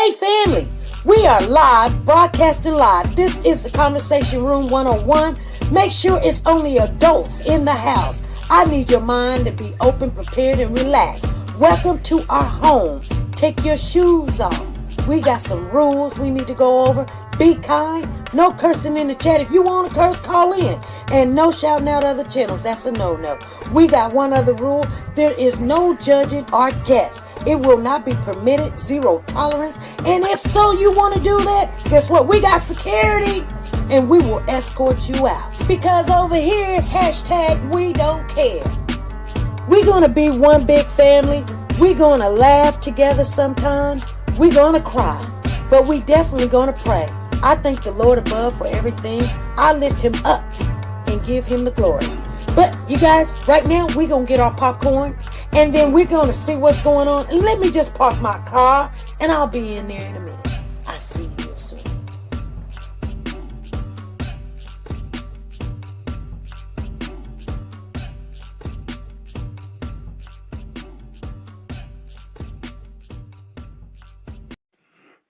Hey family, we are live, broadcasting live. This is the Conversation Room 101. Make sure it's only adults in the house. I need your mind to be open, prepared, and relaxed. Welcome to our home. Take your shoes off. We got some rules we need to go over. Be kind. No cursing in the chat. If you want to curse, call in. And no shouting out other channels. That's a no-no. We got one other rule. There is no judging our guests. It will not be permitted. Zero tolerance. And if so, you want to do that, guess what? We got security. And we will escort you out. Because over here, hashtag we don't care. We're going to be one big family. We're going to laugh together sometimes. We're going to cry. But we definitely going to pray. I thank the Lord above for everything. I lift him up and give him the glory. But you guys, right now, we're going to get our popcorn. And then we're going to see what's going on. And let me just park my car. And I'll be in there in a minute. I'll see you real soon.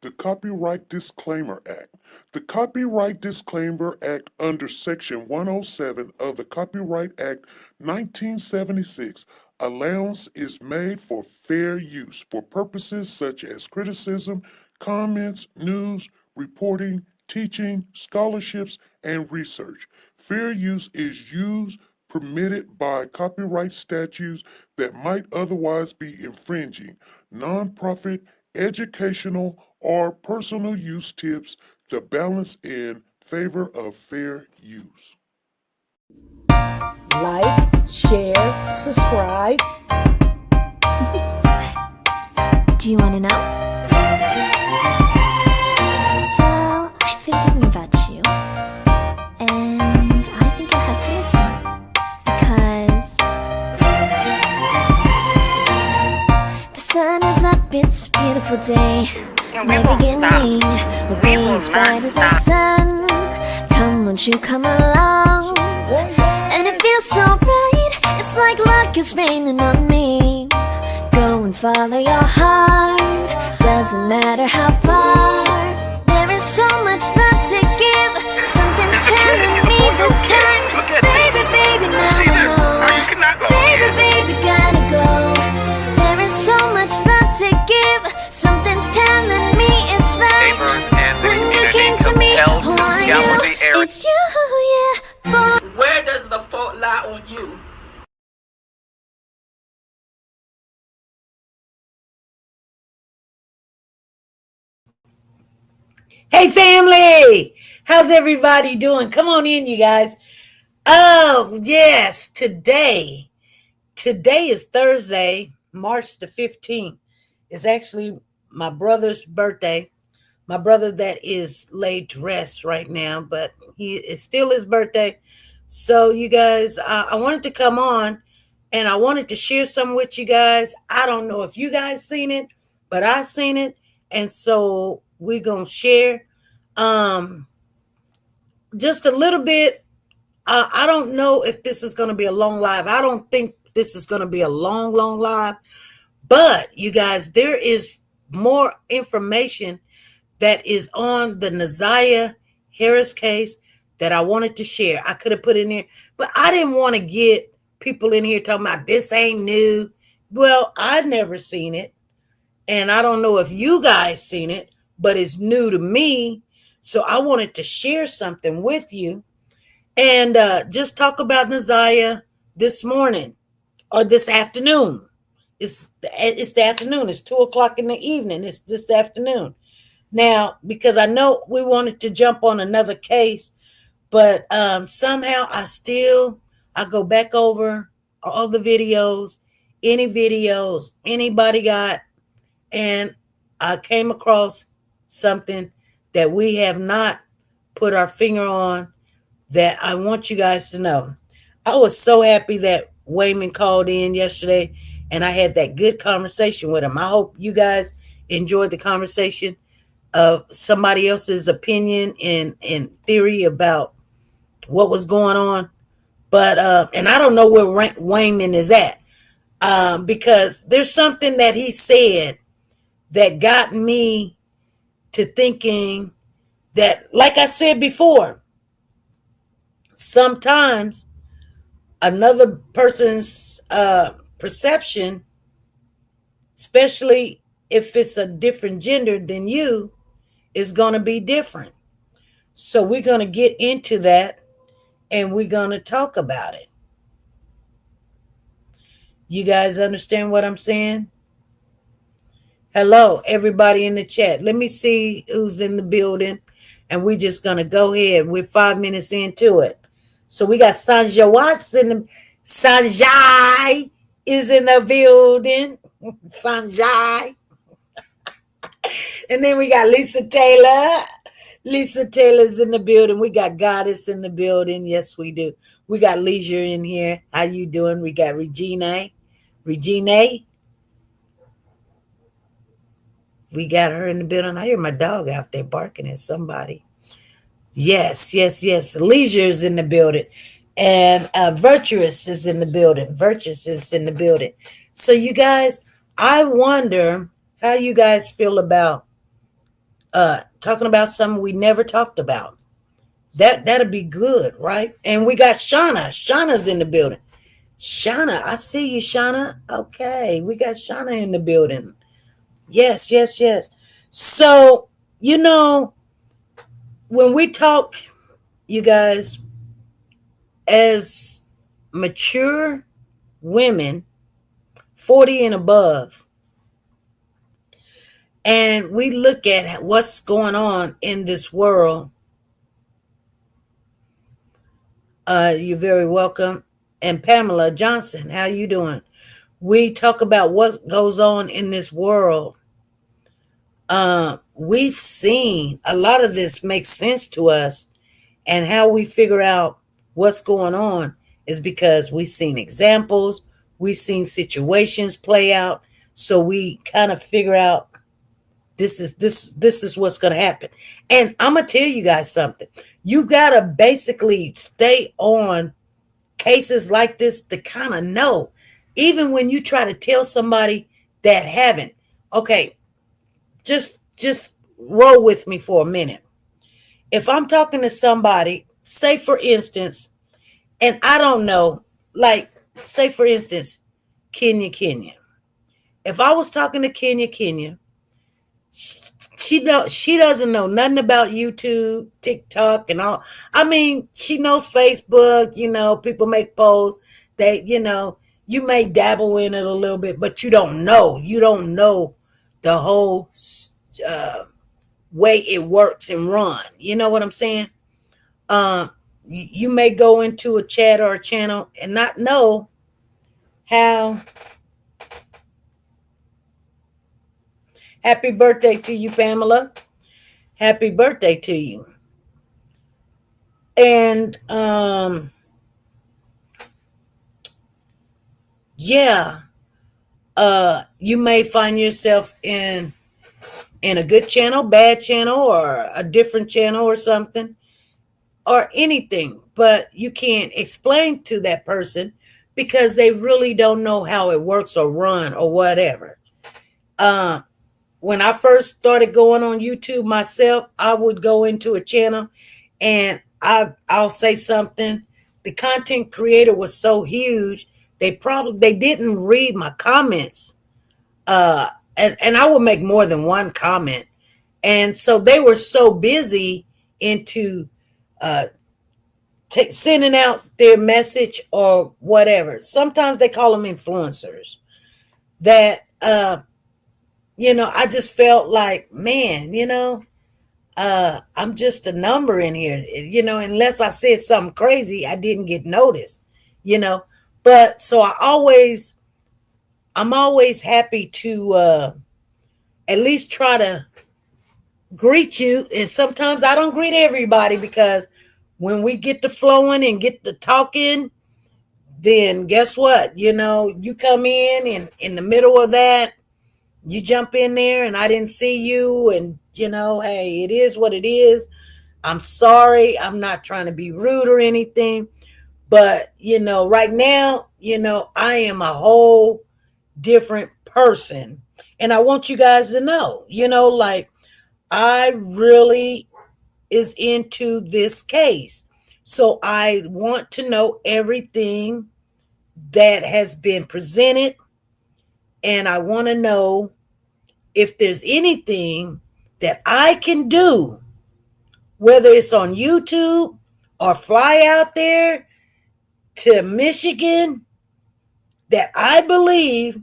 The Copyright Disclaimer Act. The Copyright Disclaimer Act under Section 107 of the Copyright Act 1976, allowance is made for fair use for purposes such as criticism, comments, news, reporting, teaching, scholarships, and research. Fair use is used permitted by copyright statutes that might otherwise be infringing. Nonprofit, educational, or personal use tips the balance in favor of fair use. Like, share, subscribe. Do you want to know? Well, I've been thinking about you. And I think I have to listen. Because the sun is up, it's a beautiful day. My beginning will be as bright as the sun. Come, won't you come along? And it feels so bright, it's like luck is raining on me. Go and follow your heart, doesn't matter how far. There is so much love to give. Something's telling me this time. Baby, baby, now I know. Baby, baby, gotta go. There is so much love to give. Something's telling me it's right. Neighbors and the When you community came to me, compelled who to are scour you? the area. It's you, yeah, boy. Where does the fault lie on you? Hey family, how's everybody doing? Come on in, you guys. Oh yes, today is Thursday, March the 15th. It's actually my brother's birthday. My brother that is laid to rest right now, but it's still his birthday. So you guys, I wanted to come on and I wanted to share some with you guys. I don't know if you guys seen it, but I seen it. And so we're going to share just a little bit. I don't know if this is going to be a long live. I don't think this is going to be a long live. But you guys, there is more information that is on the Naziah Harris case that I wanted to share. I could have put in there, but I didn't want to get people in here talking about this ain't new. Well, I've never seen it. And I don't know if you guys seen it, but it's new to me. So I wanted to share something with you and just talk about Naziah this morning or this afternoon. It's the afternoon. It's 2:00 in the evening. It's this afternoon. Now, because I know we wanted to jump on another case, but somehow I go back over all the videos, any videos anybody got, and I came across something that we have not put our finger on that I want you guys to know. I was so happy that Wayman called in yesterday and I had that good conversation with him. I hope you guys enjoyed the conversation of somebody else's opinion and theory about what was going on. But, and I don't know where Wayman is at because there's something that he said that got me to thinking that, like I said before, sometimes another person's perception, especially if it's a different gender than you, is going to be different. So we're going to get into that and we're going to talk about it. You guys understand what I'm saying? Hello, everybody in the chat. Let me see who's in the building. And we're just going to go ahead. We're 5 minutes into it. So we got Sanjay Watts in the Sanjay is in the building. Sanjay. And then we got Lisa Taylor. Lisa Taylor's in the building. We got Goddess in the building. Yes, we do. We got Leisure in here. How you doing? We got Regina. Regina. We got her in the building. I hear my dog out there barking at somebody. Yes, yes, yes. Leisure's in the building. And Virtuous is in the building. Virtuous is in the building. So you guys, I wonder how you guys feel about talking about something we never talked about. That'll be good, right? And we got Shauna. Shauna's in the building. Shauna, I see you, Shauna. Okay, we got Shauna in the building. Yes, yes, yes. So, when we talk, you guys, as mature women, 40 and above, and we look at what's going on in this world, you're very welcome. And Pamela Johnson, how you doing? We talk about what goes on in this world. We've seen a lot of this makes sense to us, and how we figure out what's going on is because we've seen examples, we've seen situations play out, so we kind of figure out this is what's going to happen. And I'm gonna tell you guys something. You gotta basically stay on cases like this to kind of know, even when you try to tell somebody that haven't. Okay, just roll with me for a minute. If I'm talking to somebody, say for instance, and I don't know, like say for instance, Kenya. If I was talking to Kenya, she doesn't know nothing about YouTube, TikTok, and all. I mean, she knows Facebook. People make posts. You may dabble in it a little bit, but you don't know. You don't know the whole way it works and run. You know what I'm saying? You may go into a chat or a channel and not know how. Happy birthday to you, Pamela. Happy birthday to you. And yeah, you may find yourself in a good channel, bad channel, or a different channel or something, or anything, but you can't explain to that person because they really don't know how it works or run or whatever. When I first started going on YouTube myself, I would go into a channel and I'll say something. The content creator was so huge, they didn't read my comments. And I would make more than one comment. And so they were so busy into sending out their message or whatever. Sometimes they call them influencers. That I just felt like, man, I'm just a number in here. Unless I said something crazy, I didn't get noticed. But so I'm always happy to at least try to greet you. And sometimes I don't greet everybody because when we get to flowing and get to talking, then guess what? You come in the middle of that, you jump in there and I didn't see you. And, hey, it is what it is. I'm sorry. I'm not trying to be rude or anything. But, right now, I am a whole different person. And I want you guys to know, like I really is into this case. So I want to know everything that has been presented, and I want to know if there's anything that I can do, whether it's on YouTube or fly out there to Michigan, that I believe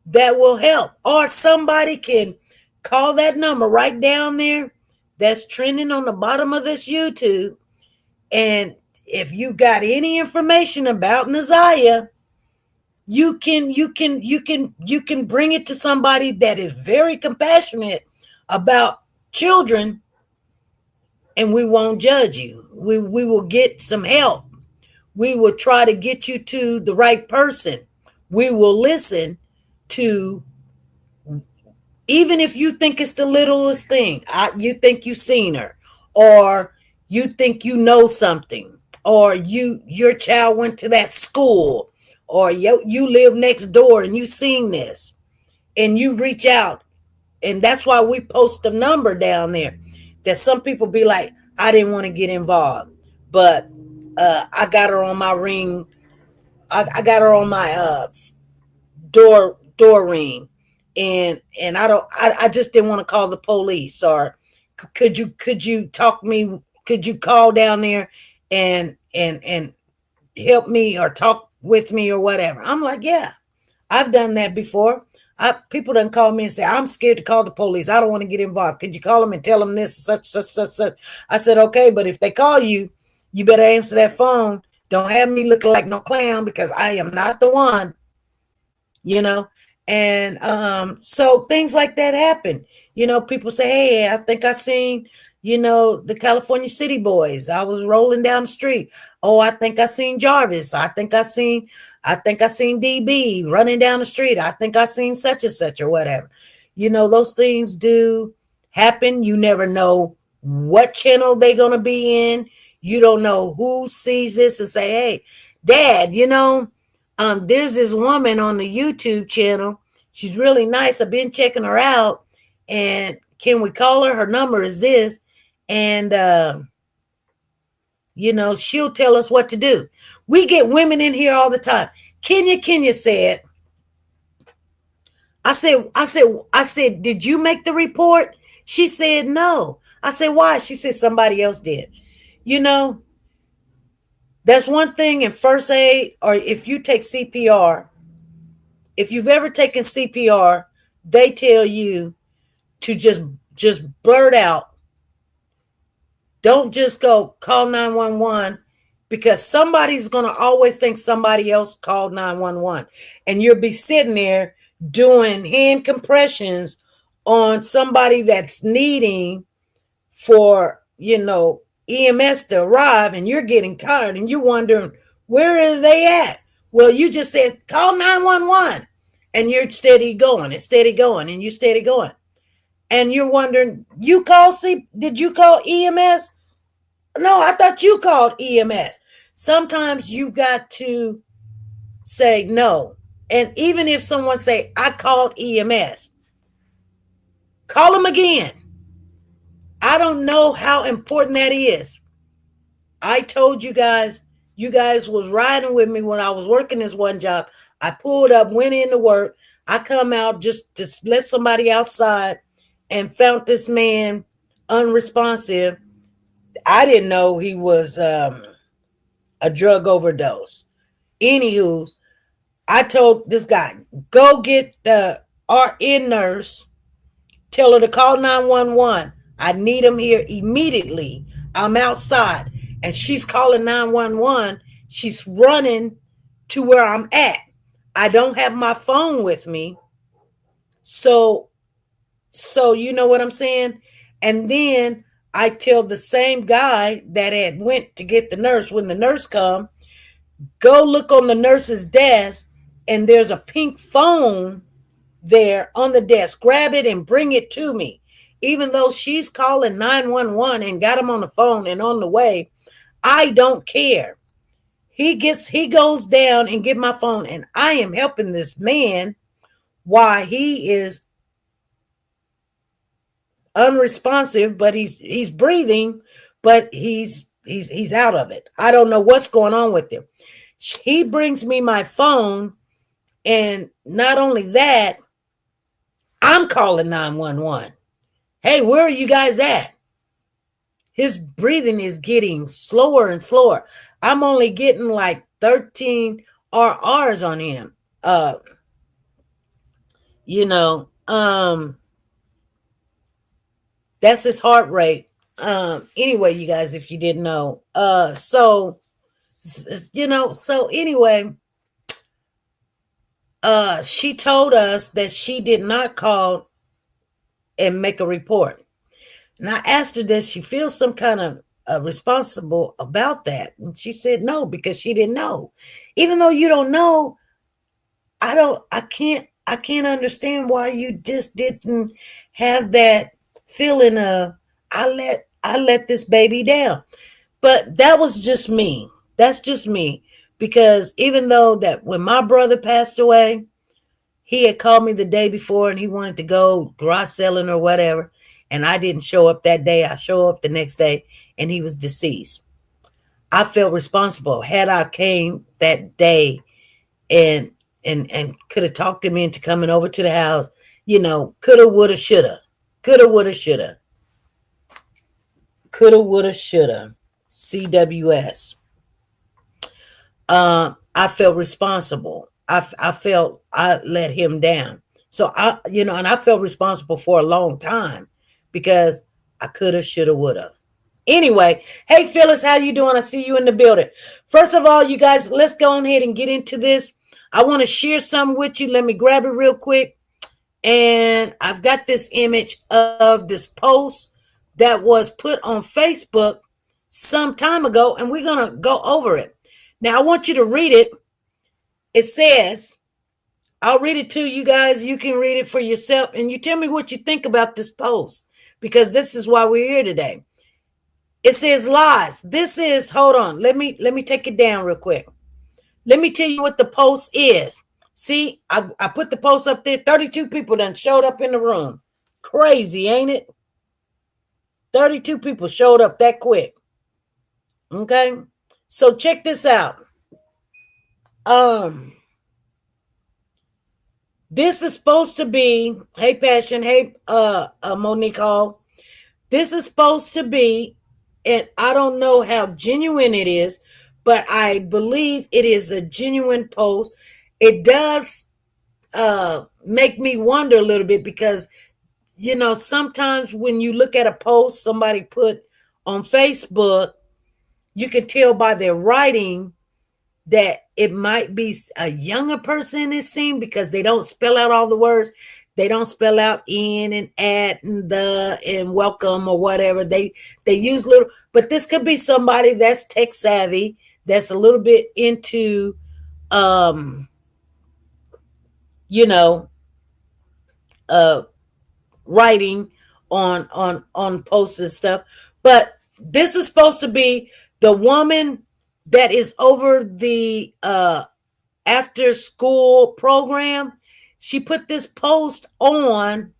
that will help. Or somebody can call that number right down there that's trending on the bottom of this YouTube. And if you got any information about Naziah, you can bring it to somebody that is very compassionate about children, and we won't judge you. We will get some help. We will try to get you to the right person. We will listen to, even if you think it's the littlest thing, you think you've seen her, or you think you know something, or your child went to that school, or you live next door and you seen this, and you reach out, and that's why we post the number down there. That some people be like, I didn't want to get involved, but I got her on my ring. I got her on my door ring, and I just didn't want to call the police. Or could you talk me, could you call down there and help me or talk with me or whatever. I'm like, yeah, I've done that before. People done call me and say, I'm scared to call the police, I don't want to get involved, could you call them and tell them this such. I said, okay, but if they call you, you better answer that phone. Don't have me looking like no clown, because I am not the one, you know. And so things like that happen. People say, hey, I think I seen, the California City Boys. I was rolling down the street. Oh, I think I seen Jarvis. I think I seen DB running down the street. I think I seen such and such or whatever. Those things do happen. You never know what channel they're gonna be in. You don't know who sees this and say, hey, Dad, there's this woman on the YouTube channel. She's really nice. I've been checking her out. And can we call her? Her number is this. And, she'll tell us what to do. We get women in here all the time. Kenya said, I said, did you make the report? She said, no. I said, why? She said, somebody else did. That's one thing in first aid, or if you take CPR, if you've ever taken CPR, they tell you to just blurt out. Don't just go call 911, because somebody's going to always think somebody else called 911. And you'll be sitting there doing hand compressions on somebody that's needing for, EMS to arrive, and you're getting tired and you're wondering, where are they at? Well, you just said, call 911, and you're steady going and steady going and you steady going. And you're wondering, did you call EMS? No, I thought you called EMS. Sometimes you got to say no. And even if someone say, I called EMS, call them again. I don't know how important that is. I told you guys was riding with me when I was working this one job. I pulled up, went into work. I come out just to let somebody outside, and found this man unresponsive. I didn't know he was a drug overdose. Anywho, I told this guy, go get the RN nurse, tell her to call 911. I need him here immediately. I'm outside. And she's calling 911. She's running to where I'm at. I don't have my phone with me. So you know what I'm saying? And then I tell the same guy that had went to get the nurse, when the nurse come, go look on the nurse's desk, and there's a pink phone there on the desk. Grab it and bring it to me. Even though she's calling 911 and got him on the phone and on the way, I don't care. He goes down and get my phone, and I am helping this man while he is unresponsive, but he's breathing, but he's out of it. I don't know what's going on with him. He brings me my phone, and not only that, I'm calling 911. Hey, where are you guys at? His breathing is getting slower and slower. I'm only getting like 13 RRs on him. You know, that's his heart rate. Anyway, you guys, if you didn't know. So anyway, she told us that she did not call and make a report. And I asked her, does she feel some kind of responsible about that? And she said no, because she didn't know. Even though you don't know, I can't understand why you just didn't have that feeling of I let this baby down. But that was just me. That's just me. Because even though that when my brother passed away, he had called me the day before and he wanted to go garage selling or whatever. And I didn't show up that day. I show up the next day and he was deceased. I felt responsible. Had I came that day and could have talked him into coming over to the house, coulda, woulda, shoulda. Coulda, woulda, shoulda. Coulda, woulda, shoulda. CWS. I felt responsible. I felt I let him down. So and I felt responsible for a long time because I coulda, shoulda, woulda. Anyway, hey Phyllis, how you doing? I see you in the building. First of all, you guys, let's go ahead and get into this. I want to share something with you. Let me grab it real quick. And I've got this image of this post that was put on Facebook some time ago, and we're going to go over it. Now, I want you to read it. It says, I'll read it to you guys. You can read it for yourself, and you tell me what you think about this post, because this is why we're here today. It says lies. This is, hold on. Let me take it down real quick. Let me tell you what the post is. See, I put the post up there. 32 people done showed up in the room. Crazy, ain't it? 32 people showed up that quick. Okay? So check this out. This is supposed to be, hey Passion, hey Monique Hall. This is supposed to be, and I don't know how genuine it is, but I believe it is a genuine post. It does make me wonder a little bit because, sometimes when you look at a post somebody put on Facebook, you can tell by their writing that it might be a younger person is seen because they don't spell out all the words. They don't spell out in and at and the and welcome or whatever. They use little, but this could be somebody that's tech savvy, that's a little bit into writing on posts and stuff. But this is supposed to be the woman that is over the after school program. She put this post on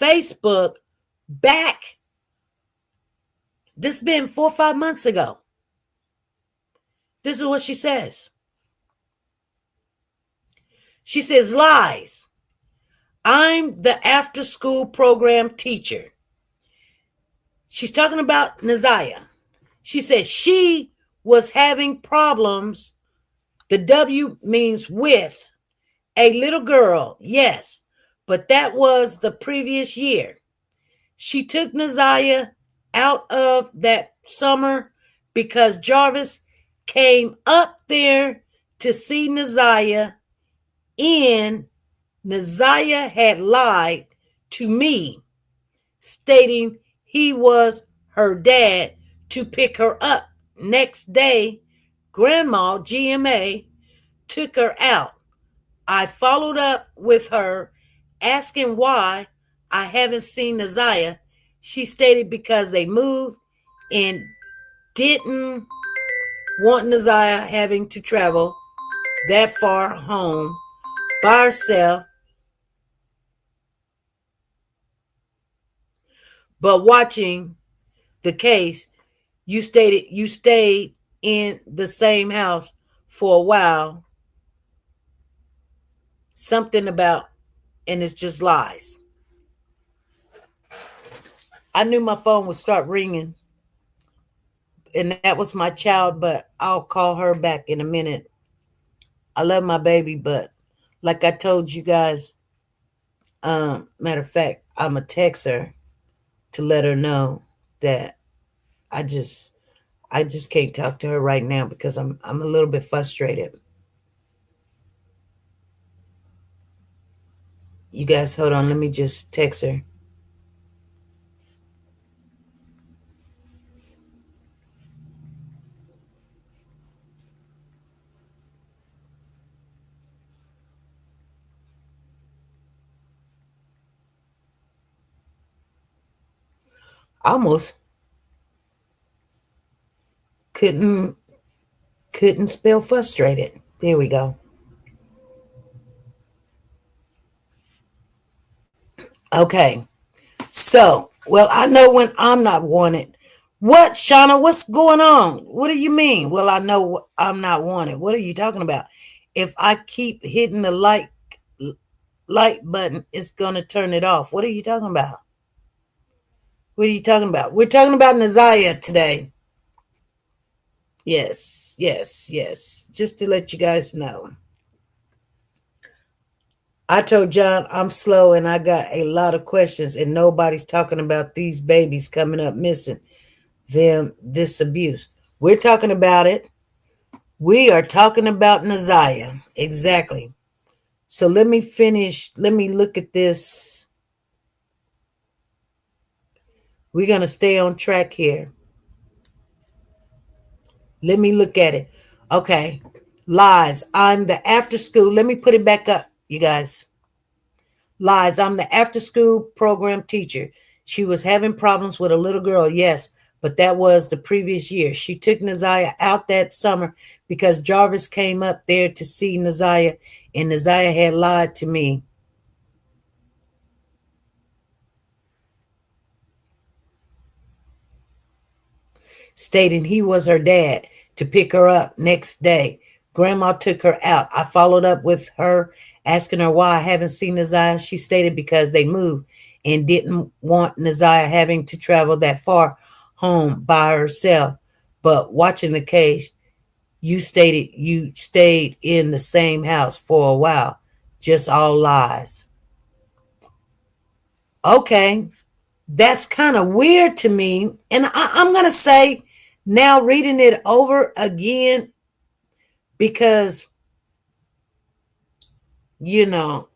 Facebook back. This been 4 or 5 months ago. This is what she says. She says, lies. I'm the after school program teacher. She's talking about Naziah. She says she was having problems. The W means with a little girl. Yes, but that was the previous year. She took Naziah out of that summer because Jarvis came up there to see Naziah, and Naziah had lied to me, stating he was her dad to pick her up. Next day, Grandma GMA took her out. I followed up with her, asking why I haven't seen Naziah. She stated because they moved and didn't want Naziah having to travel that far home by herself. But watching the case, you stayed in the same house for a while. Something about, and it's just lies. I knew my phone would start ringing, and that was my child, but I'll call her back in a minute. I love my baby, but like I told you guys, matter of fact, I'm a text her to let her know that I just I just can't talk to her right now because I'm a little bit frustrated. You guys hold on, let me just text her. Almost couldn't couldn't spell frustrated. There we go. Okay. So, well, I know when I'm not wanted. What, Shauna? What's going on? What do you mean? Well, I know I'm not wanted. What are you talking about? If I keep hitting the light button, it's gonna turn it off. What are you talking about? What are you talking about? We're talking about Naziah today. Yes, yes, yes. Just to let you guys know. I told John I'm slow and I got a lot of questions, and nobody's talking about these babies coming up missing, them, this abuse. We're talking about it. We are talking about Naziah. Exactly. So let me finish. Let me look at this. We're going to stay on track here. Let me look at it. Okay. Lies. I'm the after school. Let me put it back up, you guys. Lies. I'm the after school program teacher. She was having problems with a little girl. Yes, but that was the previous year. She took Naziah out that summer because Jarvis came up there to see Naziah, and Naziah had lied to me. Stating he was her dad to pick her up next day. Grandma took her out. I followed up with her, asking her why I haven't seen Naziah. She stated because they moved and didn't want Naziah having to travel that far home by herself. But watching the case, you stated you stayed in the same house for a while. Just all lies. Okay, that's kind of weird to me. And I'm going to say, now reading it over again, because, you know,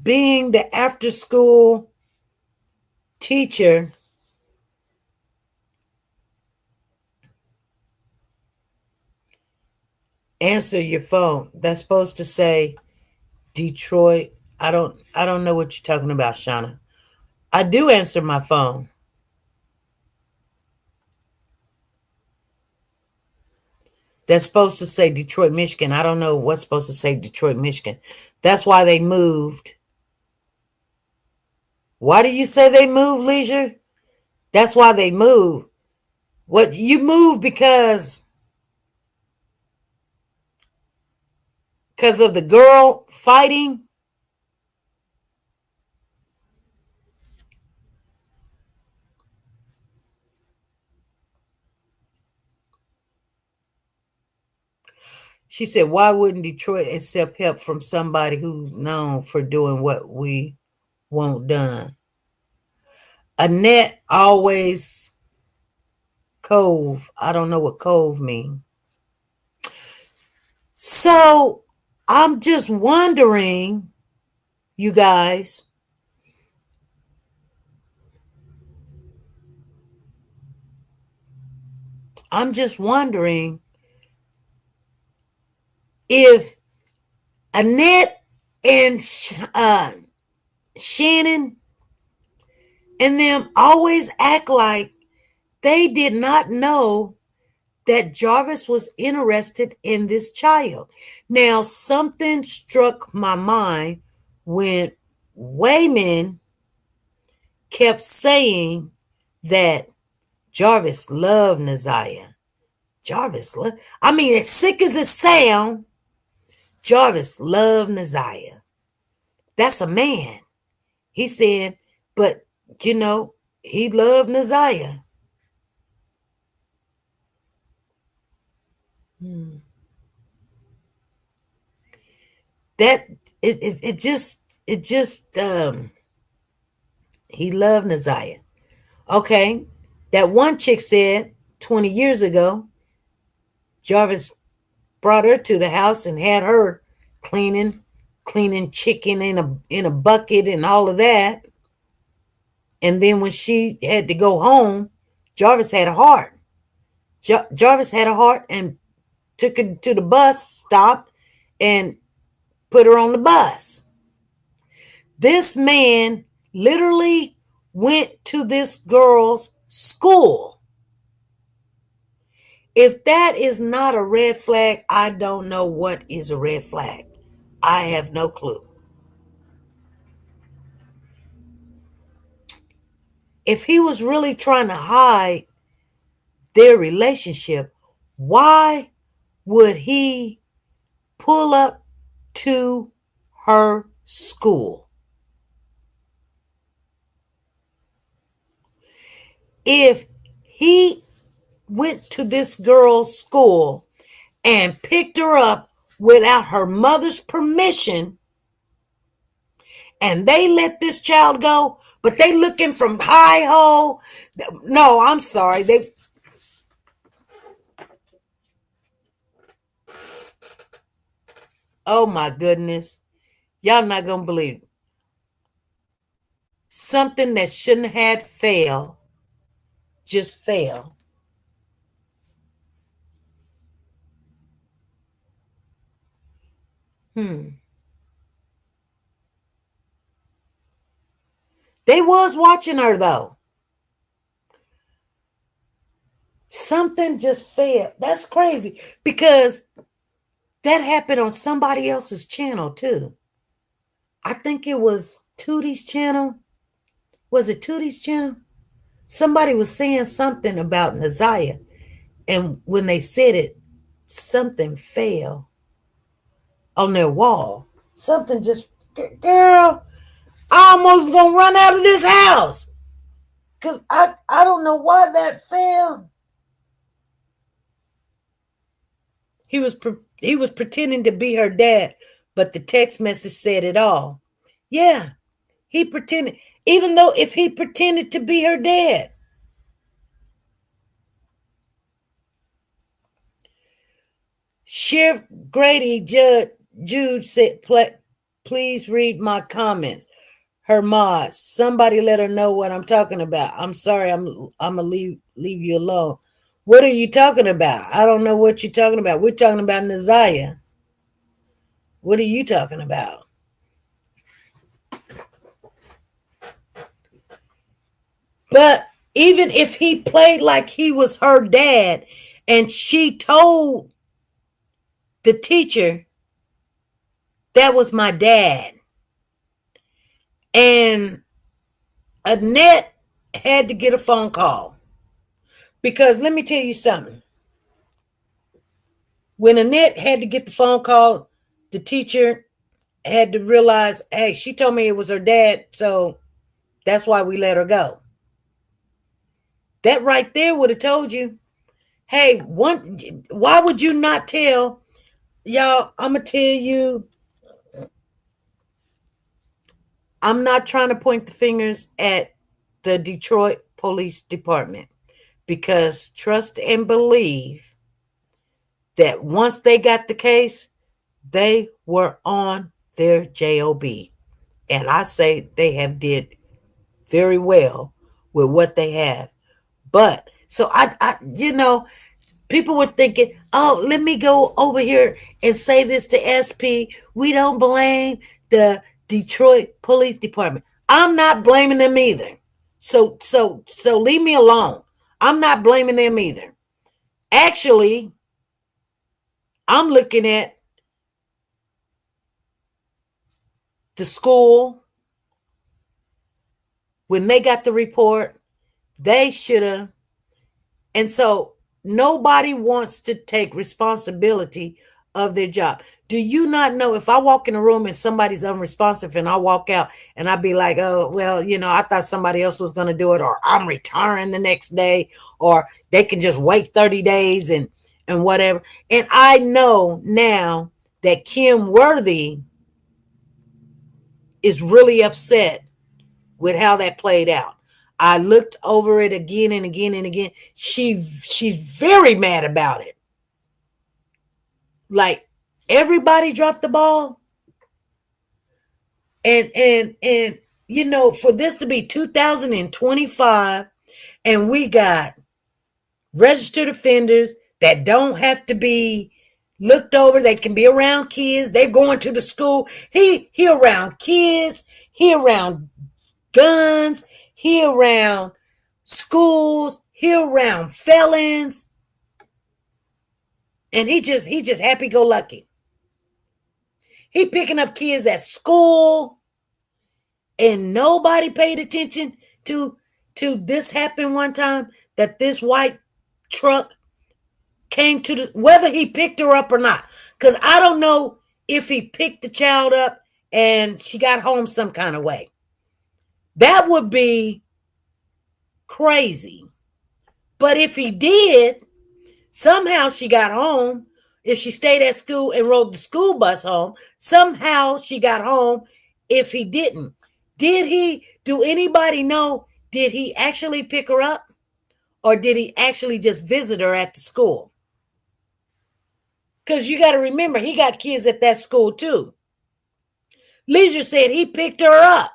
being the after school teacher, answer your phone. That's supposed to say Detroit. I don't know what you're talking about, Shauna. I do answer my phone. That's supposed to say Detroit, Michigan. I don't know what's supposed to say Detroit, Michigan. That's why they moved. Why do you say they moved, Leisure? That's why they moved. What, you moved because of the girl fighting? She said, why wouldn't Detroit accept help from somebody who's known for doing what we want done? Annette always Cove. I don't know what Cove means. So I'm just wondering, you guys, I'm just wondering if Annette and Shannon and them always act like they did not know that Jarvis was interested in this child. Now, something struck my mind when Wayman kept saying that Jarvis loved Naziah. I mean, as sick as it sounds, Jarvis loved Naziah. That's a man. He said, but he loved Naziah. Hmm. That it just he loved Naziah. Okay. That one chick said 20 years ago, Jarvis brought her to the house and had her cleaning chicken in a bucket and all of that. And then when she had to go home, Jarvis had a heart. Jarvis had a heart and took her to the bus stop and put her on the bus. This man literally went to this girl's school. If that is not a red flag, I don't know what is a red flag. I have no clue. If he was really trying to hide their relationship, why would he pull up to her school? If he went to this girl's school and picked her up without her mother's permission, and they let this child go, but they looking from high ho. No, I'm sorry. Oh my goodness. Y'all not going to believe it. Something that shouldn't have failed just fell. They was watching her though. Something just failed. That's crazy because that happened on somebody else's channel too. I think it was Tootie's channel. Was it Tootie's channel? Somebody was saying something about Naziah, and when they said it, something fell on their wall. Something just, girl, I almost gonna run out of this house because I don't know why that fell. He was pretending to be her dad, but the text message said it all. Yeah, he pretended, even though if he pretended to be her dad. Sheriff Grady Jude said, please read my comments. Her mods, somebody let her know what I'm talking about. I'm sorry, I'm gonna leave you alone. What are you talking about? I don't know what you're talking about. We're talking about Naziah. What are you talking about? But even if he played like he was her dad and she told the teacher, that was my dad, and Annette had to get a phone call. Because let me tell you something. When Annette had to get the phone call, the teacher had to realize, hey, she told me it was her dad, so that's why we let her go. That right there would have told you, hey, why would you not tell, y'all, I'm going to tell you, I'm not trying to point the fingers at the Detroit Police Department, because trust and believe that once they got the case, they were on their job. And I say they have did very well with what they have. But so I people were thinking, oh, let me go over here and say this to SP. We don't blame the Detroit Police Department. I'm not blaming them either. So leave me alone. I'm not blaming them either. Actually, I'm looking at the school, When they got the report, they should have. And so nobody wants to take responsibility of their job. Do you not know if I walk in a room and somebody's unresponsive and I walk out and I be like, oh, well, I thought somebody else was going to do it, or I'm retiring the next day, or they can just wait 30 days and whatever. And I know now that Kim Worthy is really upset with how that played out. I looked over it again and again and again. She's very mad about it. Like, everybody dropped the ball. And for this to be 2025 and we got registered offenders that don't have to be looked over, they can be around kids, they're going to the school. He around kids, he around guns, he around schools, he around felons, and he just happy-go-lucky. He picking up kids at school, and nobody paid attention to this happened one time, that this white truck came to whether he picked her up or not, because I don't know if he picked the child up and she got home some kind of way. That would be crazy. But if he did, somehow she got home. If she stayed at school and rode the school bus home, somehow she got home. If he didn't, do anybody know, did he actually pick her up, or did he actually just visit her at the school? Because you got to remember, he got kids at that school too. Leisure said he picked her up.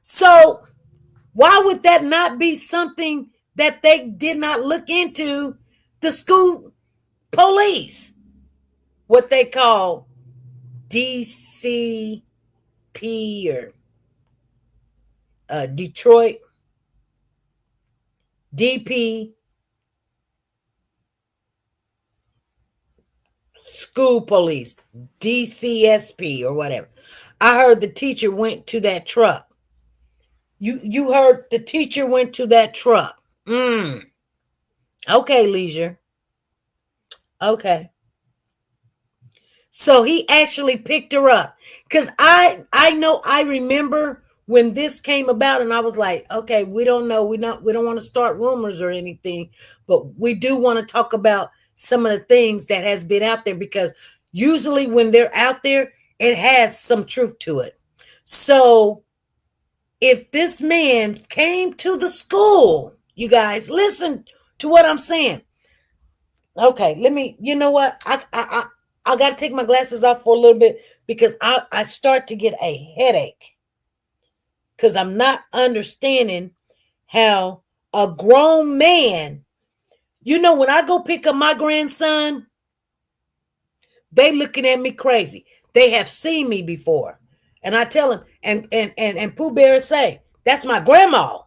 So why would that not be something that they did not look into? The school police, what they call DCP or Detroit DP school police, DCSP or whatever. I heard the teacher went to that truck. You heard the teacher went to that truck. Okay, Leisure. Okay. So he actually picked her up. Because I remember when this came about, and I was like, okay, we don't know. We don't want to start rumors or anything, but we do want to talk about some of the things that has been out there, because usually when they're out there, it has some truth to it. So if this man came to the school, you guys, listen to what I'm saying. Okay, you know what? I got to take my glasses off for a little bit, because I start to get a headache, because I'm not understanding how a grown man, when I go pick up my grandson, they looking at me crazy. They have seen me before. And I tell them, and Pooh Bear say, that's my grandma.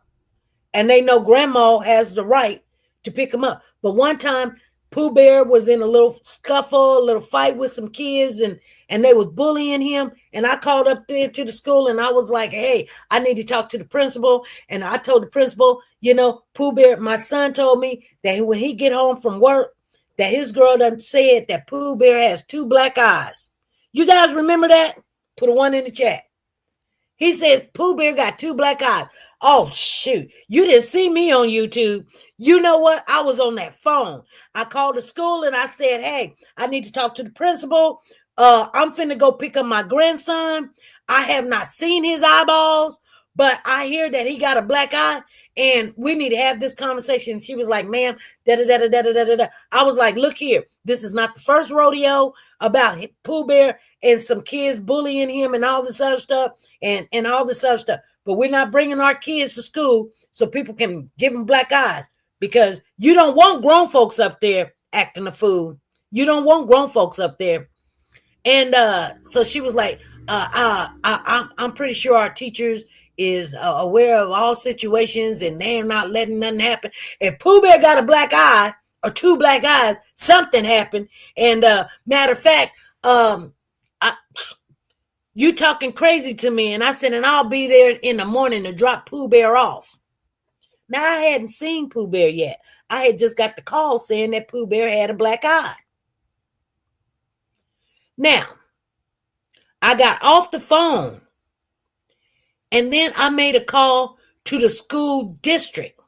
And they know grandma has the right to pick them up. But one time, Pooh Bear was in a little scuffle, a little fight with some kids, and they was bullying him. And I called up there to the school, and I was like, hey, I need to talk to the principal. And I told the principal, Pooh Bear, my son told me that when he get home from work, that his girl done said that Pooh Bear has 2 black eyes. You guys remember that? Put a 1 in the chat. He says Pooh Bear got 2 black eyes. Oh, shoot. You didn't see me on YouTube. You know what? I was on that phone. I called the school and I said, hey, I need to talk to the principal. I'm finna go pick up my grandson. I have not seen his eyeballs, but I hear that he got a black eye, and we need to have this conversation. She was like, ma'am, da-da-da-da-da-da-da-da. I was like, look here. This is not the first rodeo about Pooh Bear and some kids bullying him and all this other stuff and all this other stuff. But we're not bringing our kids to school so people can give them black eyes, because you don't want grown folks up there acting a fool. You don't want grown folks up there. And so she was like, I'm pretty sure our teachers is aware of all situations and they're not letting nothing happen. If Pooh Bear got a black eye or 2 black eyes, something happened. And matter of fact, You talking crazy to me. And I said, and I'll be there in the morning to drop Pooh Bear off. Now, I hadn't seen Pooh Bear yet. I had just got the call saying that Pooh Bear had a black eye. Now, I got off the phone and then I made a call to the school district.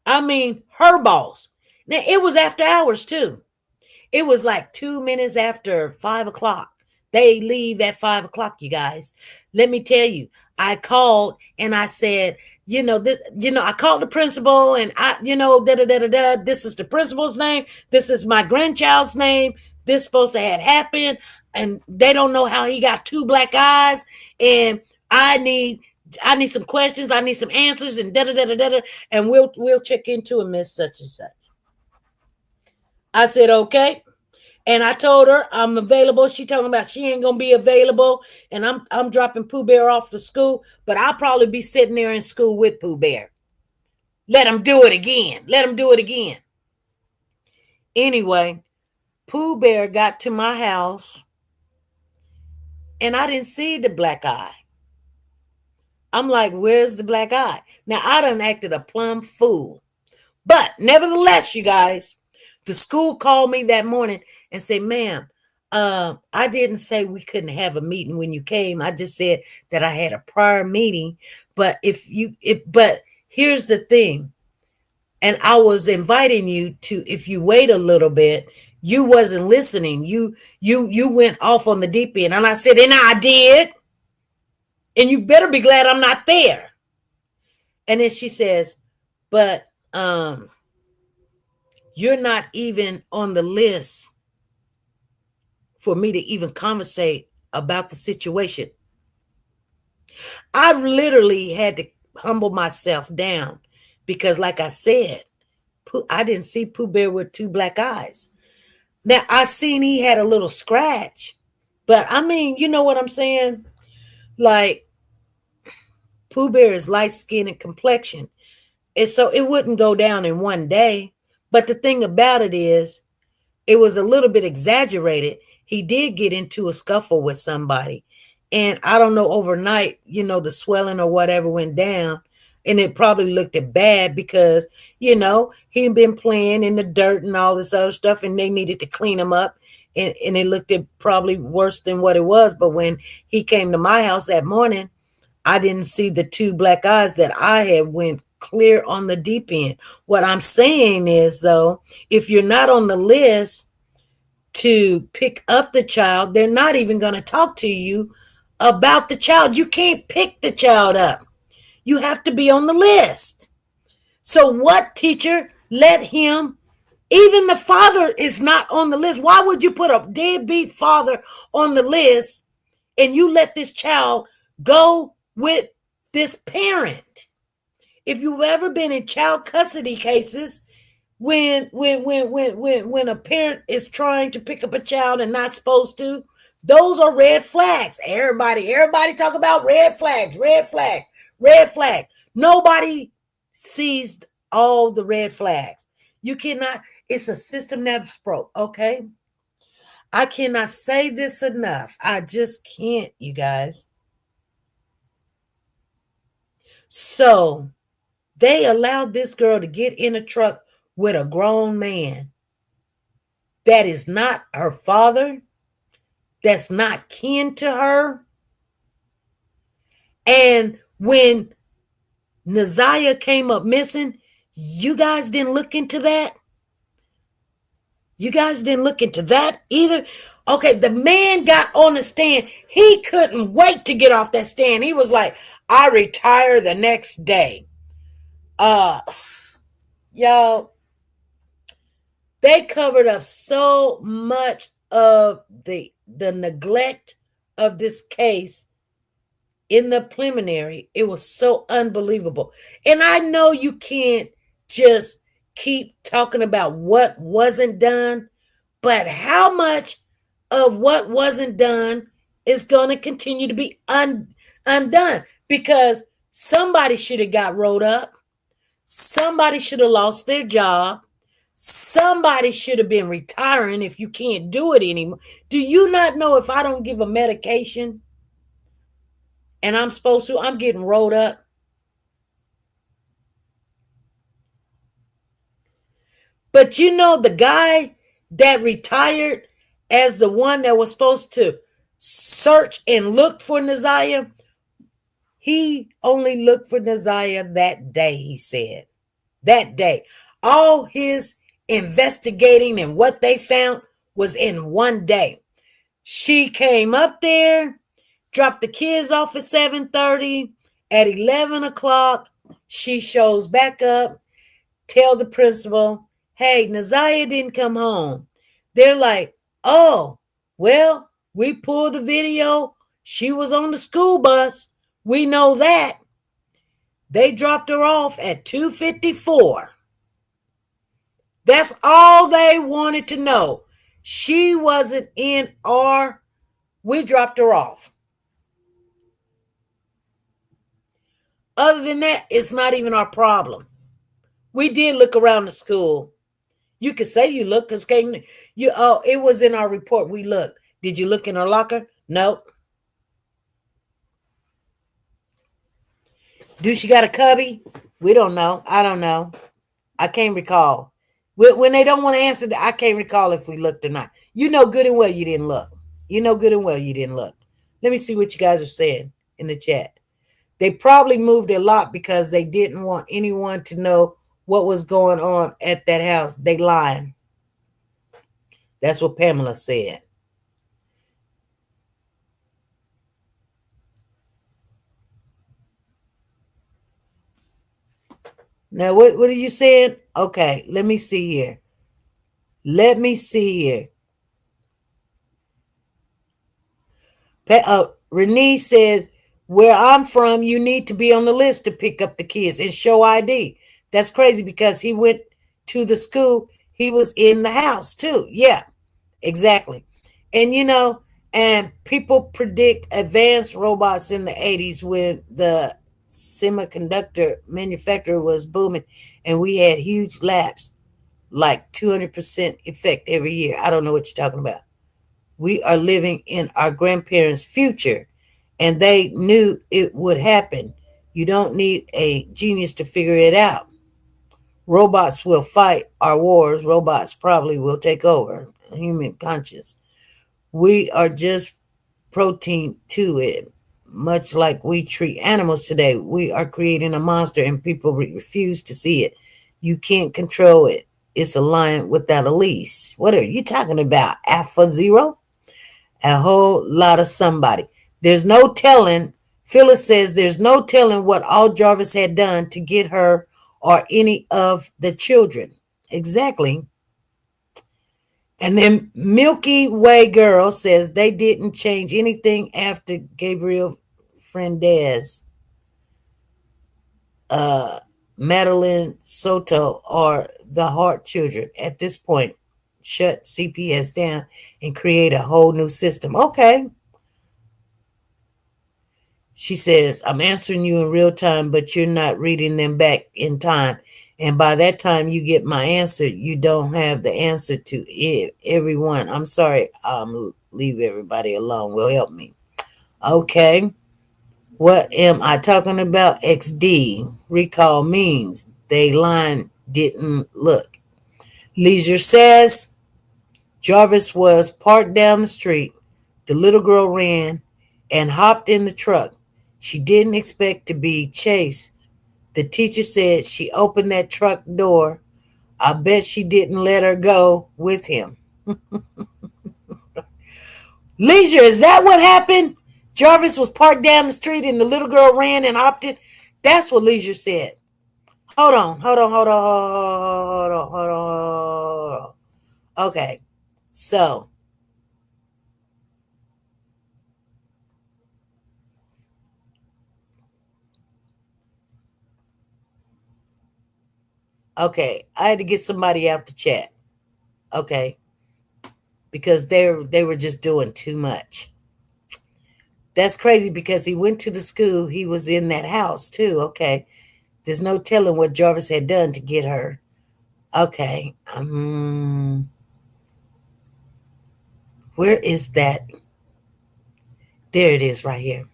I mean, her boss. Now, it was after hours too. It was like 2 minutes after 5 o'clock. They leave at 5 o'clock, you guys. Let me tell you, I called and I said, I called the principal and this is the principal's name. This is my grandchild's name. This supposed to have happened. And they don't know how he got two black eyes. And I need some questions. I need some answers and and we'll check into it, Miss Such and Such. I said, okay. And I told her I'm available. She talking about she ain't gonna be available, and I'm dropping Pooh Bear off to school, but I'll probably be sitting there in school with Pooh Bear. Let him do it again. Let him do it again. Anyway, Pooh Bear got to my house, and I didn't see the black eye. I'm like, where's the black eye? Now, I done acted a plumb fool. But nevertheless, you guys, the school called me that morning and said, ma'am, I didn't say we couldn't have a meeting when you came. I just said that I had a prior meeting. But but here's the thing. And I was inviting you to, if you wait a little bit, you wasn't listening. You went off on the deep end. And I said, and I did. And you better be glad I'm not there. And then she says, but you're not even on the list for me to even conversate about the situation. I've literally had to humble myself down because, like I said, I didn't see Pooh Bear with two black eyes. Now, I seen he had a little scratch, but I mean, you know what I'm saying? Like, Pooh Bear is light skin and complexion. And so it wouldn't go down in one day. But the thing about it is, it was a little bit exaggerated. He did get into a scuffle with somebody. And I don't know, overnight, the swelling or whatever went down. And it probably looked bad because, he'd been playing in the dirt and all this other stuff. And they needed to clean him up. And it looked probably worse than what it was. But when he came to my house that morning, I didn't see the two black eyes that I had went clear on the deep end. What I'm saying is, though, if you're not on the list to pick up the child, they're not even going to talk to you about the child. You can't pick the child up. You have to be on the list. So what teacher let him, even the father is not on the list. Why would you put a deadbeat father on the list and you let this child go with this parent? If you've ever been in child custody cases, when a parent is trying to pick up a child and not supposed to, those are red flags. Everybody talk about red flags, red flag, red flag. Nobody sees all the red flags. You cannot, it's a system that's broke, okay? I cannot say this enough. I just can't, you guys. So they allowed this girl to get in a truck with a grown man that is not her father, that's not kin to her. And when Naziah came up missing, you guys didn't look into that? You guys didn't look into that either? Okay, the man got on the stand. He couldn't wait to get off that stand. He was like, I retire the next day. Y'all, they covered up so much of the neglect of this case in the preliminary. It was so unbelievable. And I know you can't just keep talking about what wasn't done, but how much of what wasn't done is going to continue to be undone? Because somebody should have got rolled up. Somebody should have lost their job. Somebody should have been retiring if you can't do it anymore. Do you not know if I don't give a medication and I'm getting rolled up. But you know, the guy that retired as the one that was supposed to search and look for Naziah, he only looked for Naziah that day, he said. That day. All his investigating and what they found was in one day. She came up there, dropped the kids off at 7:30. At 11 o'clock, she shows back up, tell the principal, hey, Naziah didn't come home. They're like, oh, well, we pulled the video. She was on the school bus. We know that. They dropped her off at 2:54. That's all they wanted to know. She wasn't in our, we dropped her off. Other than that, it's not even our problem. We did look around the school. You could say you looked because it was in our report. We looked. Did you look in her locker? Nope. Do she got a cubby? We don't know. I don't know. I can't recall. When they don't want to answer, I can't recall if we looked or not. You know good and well you didn't look. You know good and well you didn't look. Let me see what you guys are saying in the chat. They probably moved a lot because they didn't want anyone to know what was going on at that house. They lying. That's what Pamela said. Now, what did you say? Okay, let me see here. Let me see here. Renee says, where I'm from, you need to be on the list to pick up the kids and show ID. That's crazy because he went to the school. He was in the house too. Yeah, exactly. And you know, and people predict advanced robots in the 80s when the semiconductor manufacturer was booming and we had huge laps, like 200% effect every year. I don't know what you're talking about. We are living in our grandparents' future, and they knew it would happen. You don't need a genius to figure it out. Robots will fight our wars. Robots probably will take over human conscience. We are just protein to it. Much like we treat animals today, we are creating a monster and people refuse to see it. You can't control it. It's a lion without a leash. What are you talking about? Alpha Zero? A whole lot of somebody. There's no telling. Phyllis says there's no telling what all Jarvis had done to get her or any of the children. Exactly. And then Milky Way Girl says they didn't change anything after Gabriel Fernandez, Madeline Soto, or the Hart children. At this point, shut CPS down and create a whole new system. Okay. She says, I'm answering you in real time, but you're not reading them back in time. And by that time you get my answer, you don't have the answer to everyone. I'm sorry. Leave everybody alone. Will help me. Okay. What am I talking about? XD. Recall means they line didn't look. Leisure says Jarvis was parked down the street. The little girl ran and hopped in the truck. She didn't expect to be chased. The teacher said she opened that truck door. I bet she didn't let her go with him. Leisure, is that what happened? Jarvis was parked down the street and the little girl ran and hopped in. That's what Leisure said. Hold on. Okay, so okay, I had to get somebody out the chat. Okay, because they were just doing too much. That's crazy because he went to the school. He was in that house too. Okay, there's no telling what Jarvis had done to get her. Okay, where is that? There it is, right here.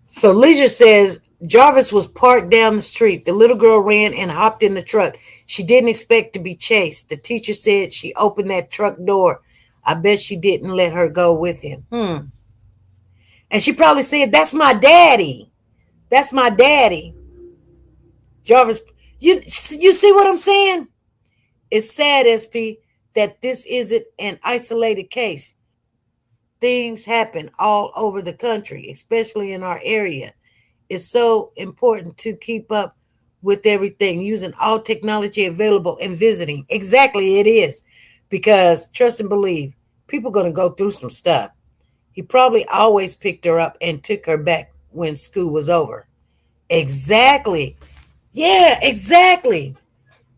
So Leisure says Jarvis was parked down the street. The little girl ran and hopped in the truck. She didn't expect to be chased. The teacher said she opened that truck door. I bet she didn't let her go with him. And she probably said, "That's my daddy. That's my daddy." Jarvis, you see what I'm saying? It's sad, SP, that this isn't an isolated case. Things happen all over the country, especially in our area. It's so important to keep up with everything using all technology available and visiting. Exactly, it is. Because trust and believe, people are going to go through some stuff. He probably always picked her up and took her back when school was over. Exactly. Yeah, exactly.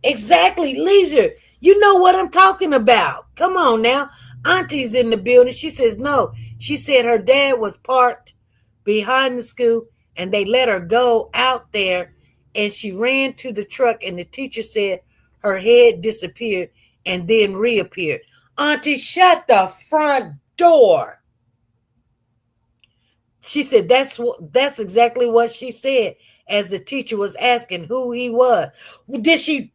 Exactly. Leisure. You know what I'm talking about. Come on now. Auntie's in the building. She says no. She said her dad was parked behind the school and they let her go out there and she ran to the truck and the teacher said her head disappeared and then reappeared. Auntie, shut the front door. She said that's exactly what she said as the teacher was asking who he was. Did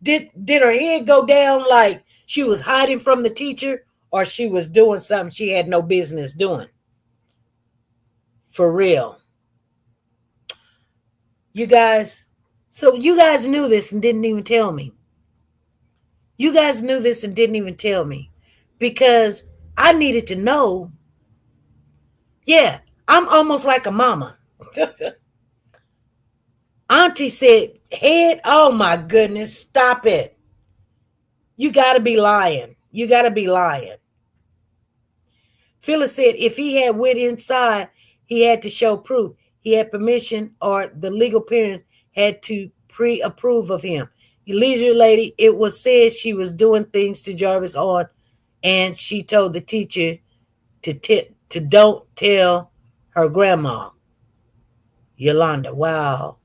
her head go down like she was hiding from the teacher or she was doing something she had no business doing? For real. You guys, so you guys knew this and didn't even tell me. You guys knew this and didn't even tell me because I needed to know. Yeah, I'm almost like a mama. Auntie said, head, oh my goodness, stop it. You got to be lying. You got to be lying. Phyllis said if he had went inside, he had to show proof. He had permission or the legal parents had to pre-approve of him. The leisure lady, it was said she was doing things to Jarvis on and she told the teacher to don't tell her grandma. Yolanda, wow.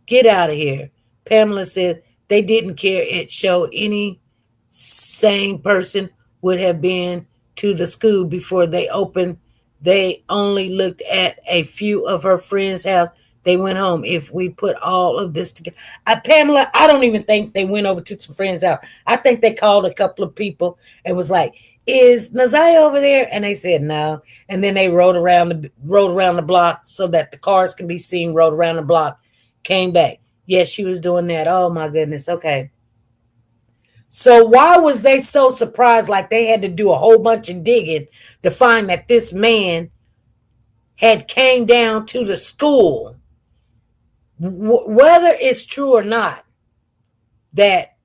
Get out of here. Pamela said they didn't care. It showed any sane person would have been to the school before they opened. They only looked at a few of her friends' house. They went home. If we put all of this together, Pamela, I don't even think they went over to some friends' house. I think they called a couple of people and was like, "Is Nazaya over there?" And they said no. And then they rode around the block so that the cars can be seen. Rode around the block, came back. Yes, she was doing that. Oh my goodness. Okay. So why was they so surprised like they had to do a whole bunch of digging to find that this man had came down to the school? Whether it's true or not that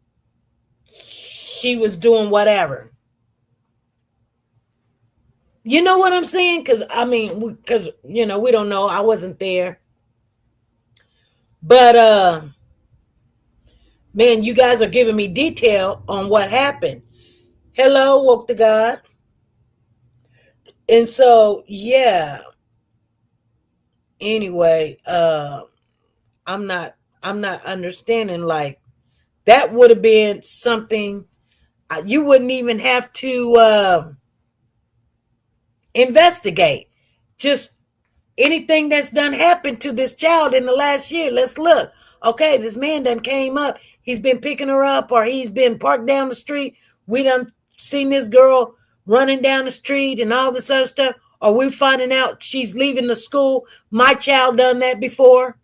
she was doing whatever. You know what I'm saying? Because, I mean, because, we don't know. I wasn't there. But, man, you guys are giving me detail on what happened. Hello, woke to God. And so, yeah. Anyway, I'm not understanding, like, that would have been something you wouldn't even have to investigate. Just anything that's done happened to this child in the last year. Let's look. Okay, this man done came up. He's been picking her up or he's been parked down the street. We done seen this girl running down the street and all this other stuff. Or we finding out she's leaving the school. My child done that before.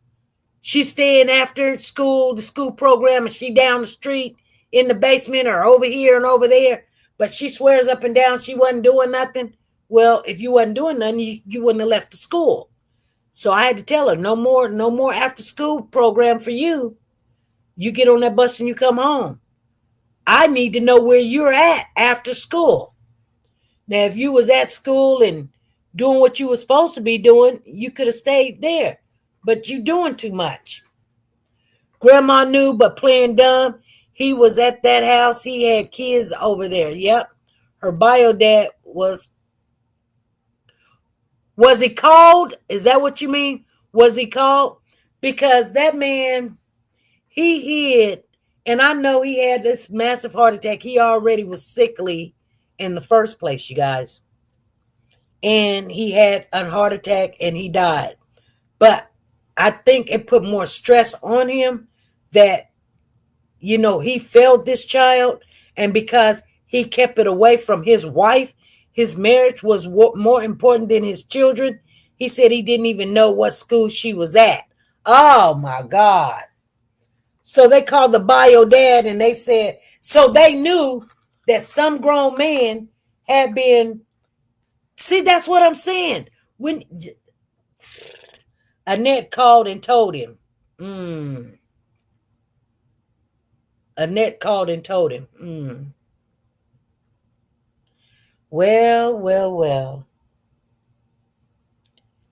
She's staying after school, the school program, and she down the street in the basement or over here and over there. But she swears up and down she wasn't doing nothing. Well, if you wasn't doing nothing, you wouldn't have left the school. So I had to tell her, no more after school program for you. You get on that bus and you come home. I need to know where you're at after school. Now, if you was at school and doing what you were supposed to be doing, you could have stayed there. But you doing too much. Grandma knew, but playing dumb. He was at that house. He had kids over there. Yep. Her bio dad was he called? Is that what you mean? Was he called? Because that man, he hid, and I know he had this massive heart attack. He already was sickly in the first place, you guys. And he had a heart attack and he died. But I think it put more stress on him that, he failed this child. And because he kept it away from his wife, his marriage was more important than his children. He said he didn't even know what school she was at. Oh my God. So they called the bio dad and they said, so they knew that some grown man had been. See, that's what I'm saying. When Annette called and told him, Annette called and told him, well, well, well.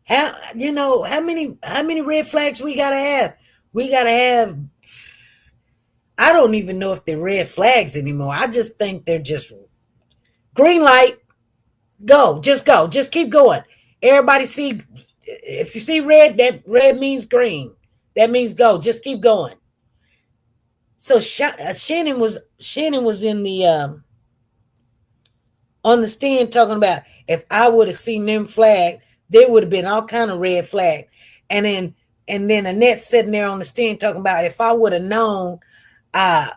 How many red flags we gotta have? We gotta have. I don't even know if they're red flags anymore. I just think they're just green light. Go, just keep going. Everybody see, if you see red, that red means green. That means go. Just keep going. So Shannon was in the on the stand talking about, if I would have seen them flag, there would have been all kind of red flag. And then Annette sitting there on the stand talking about, if I would have known, uh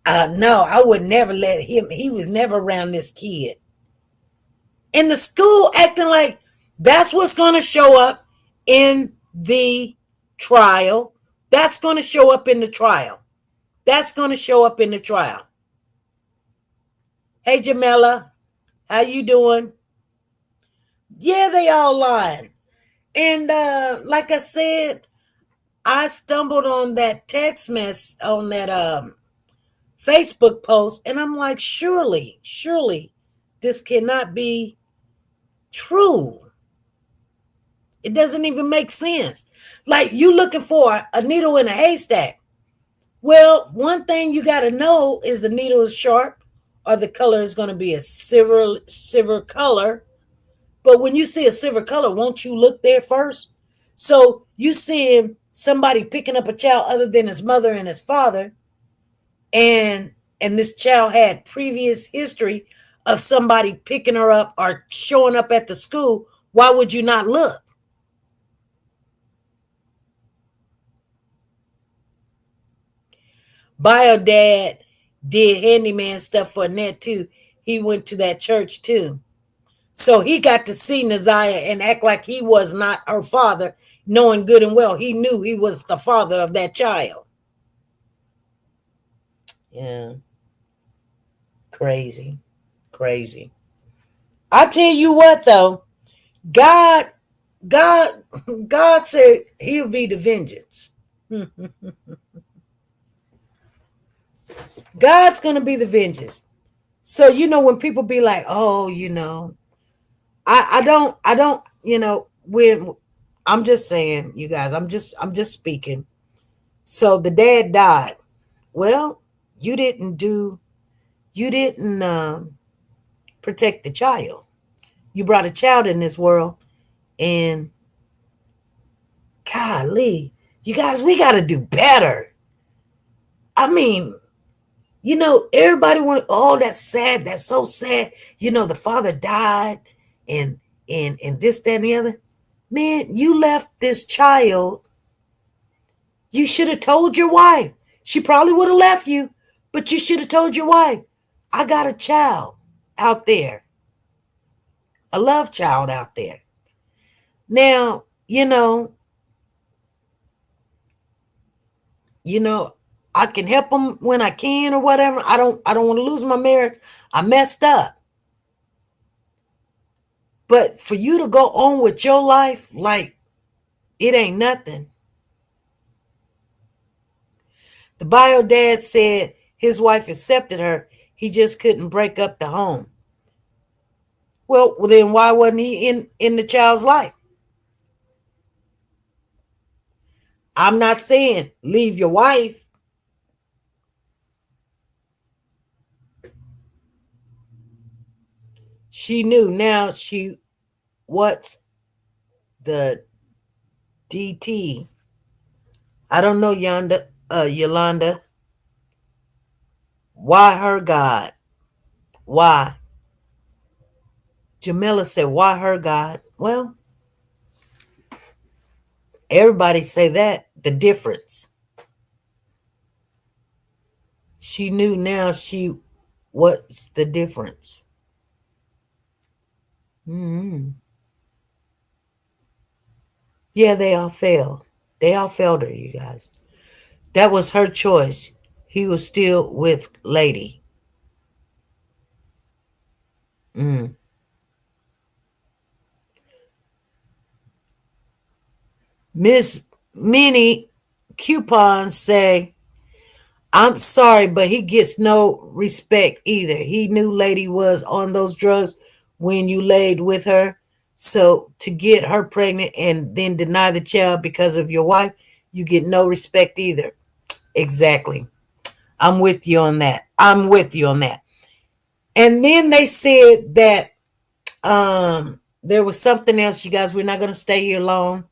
no, I would never let him. He was never around this kid. In the school acting like that's what's going to show up in the trial. That's going to show up in the trial. That's going to show up in the trial. Hey, Jamela, how you doing? Yeah, they all lying. And like I said, I stumbled on that text mess on that Facebook post, and I'm like, surely, this cannot be true. It doesn't even make sense. Like, you looking for a needle in a haystack. Well, one thing you got to know is the needle is sharp, or the color is going to be a silver color. But when you see a silver color, won't you look there first? So you seeing somebody picking up a child other than his mother and his father, and this child had previous history of somebody picking her up or showing up at the school, why would you not look? Bio dad did handyman stuff for Annette too. He went to that church too. So he got to see Naziah and act like he was not her father, knowing good and well he knew he was the father of that child. Yeah. Crazy. I tell you what though, God God God said he'll be the vengeance. God's gonna be the vengeance. So when people be like, oh, I don't, when I'm just saying, you guys, I'm just speaking. So the dad died. Well, you didn't protect the child. You brought a child in this world, and golly, you guys, we got to do better. I mean, everybody want. Oh, that's sad. That's so sad. The father died, and this, that, and the other. Man, you left this child. You should have told your wife. She probably would have left you, but you should have told your wife, I got a child out there, a love child out there. Now, I can help them when I can or whatever. I don't want to lose my marriage. I messed up. But for you to go on with your life like it ain't nothing. The bio dad said his wife accepted her. He just couldn't break up the home. Well, then why wasn't he in the child's life? I'm not saying leave your wife. She knew. Now what's the DT? I don't know, Yolanda. Why her God? Why? Jamila said, why her God? Well, Everybody say that. The difference. She knew now what's the difference? Hmm. Yeah, they all failed. They all failed her, you guys. That was her choice. He was still with Lady. Mm. Miss Minnie Coupons say, I'm sorry, but he gets no respect either. He knew Lady was on those drugs when you laid with her. So to get her pregnant and then deny the child because of your wife, you get no respect either. Exactly. I'm with you on that. I'm with you on that. And then they said that there was something else, you guys. We're not gonna stay here long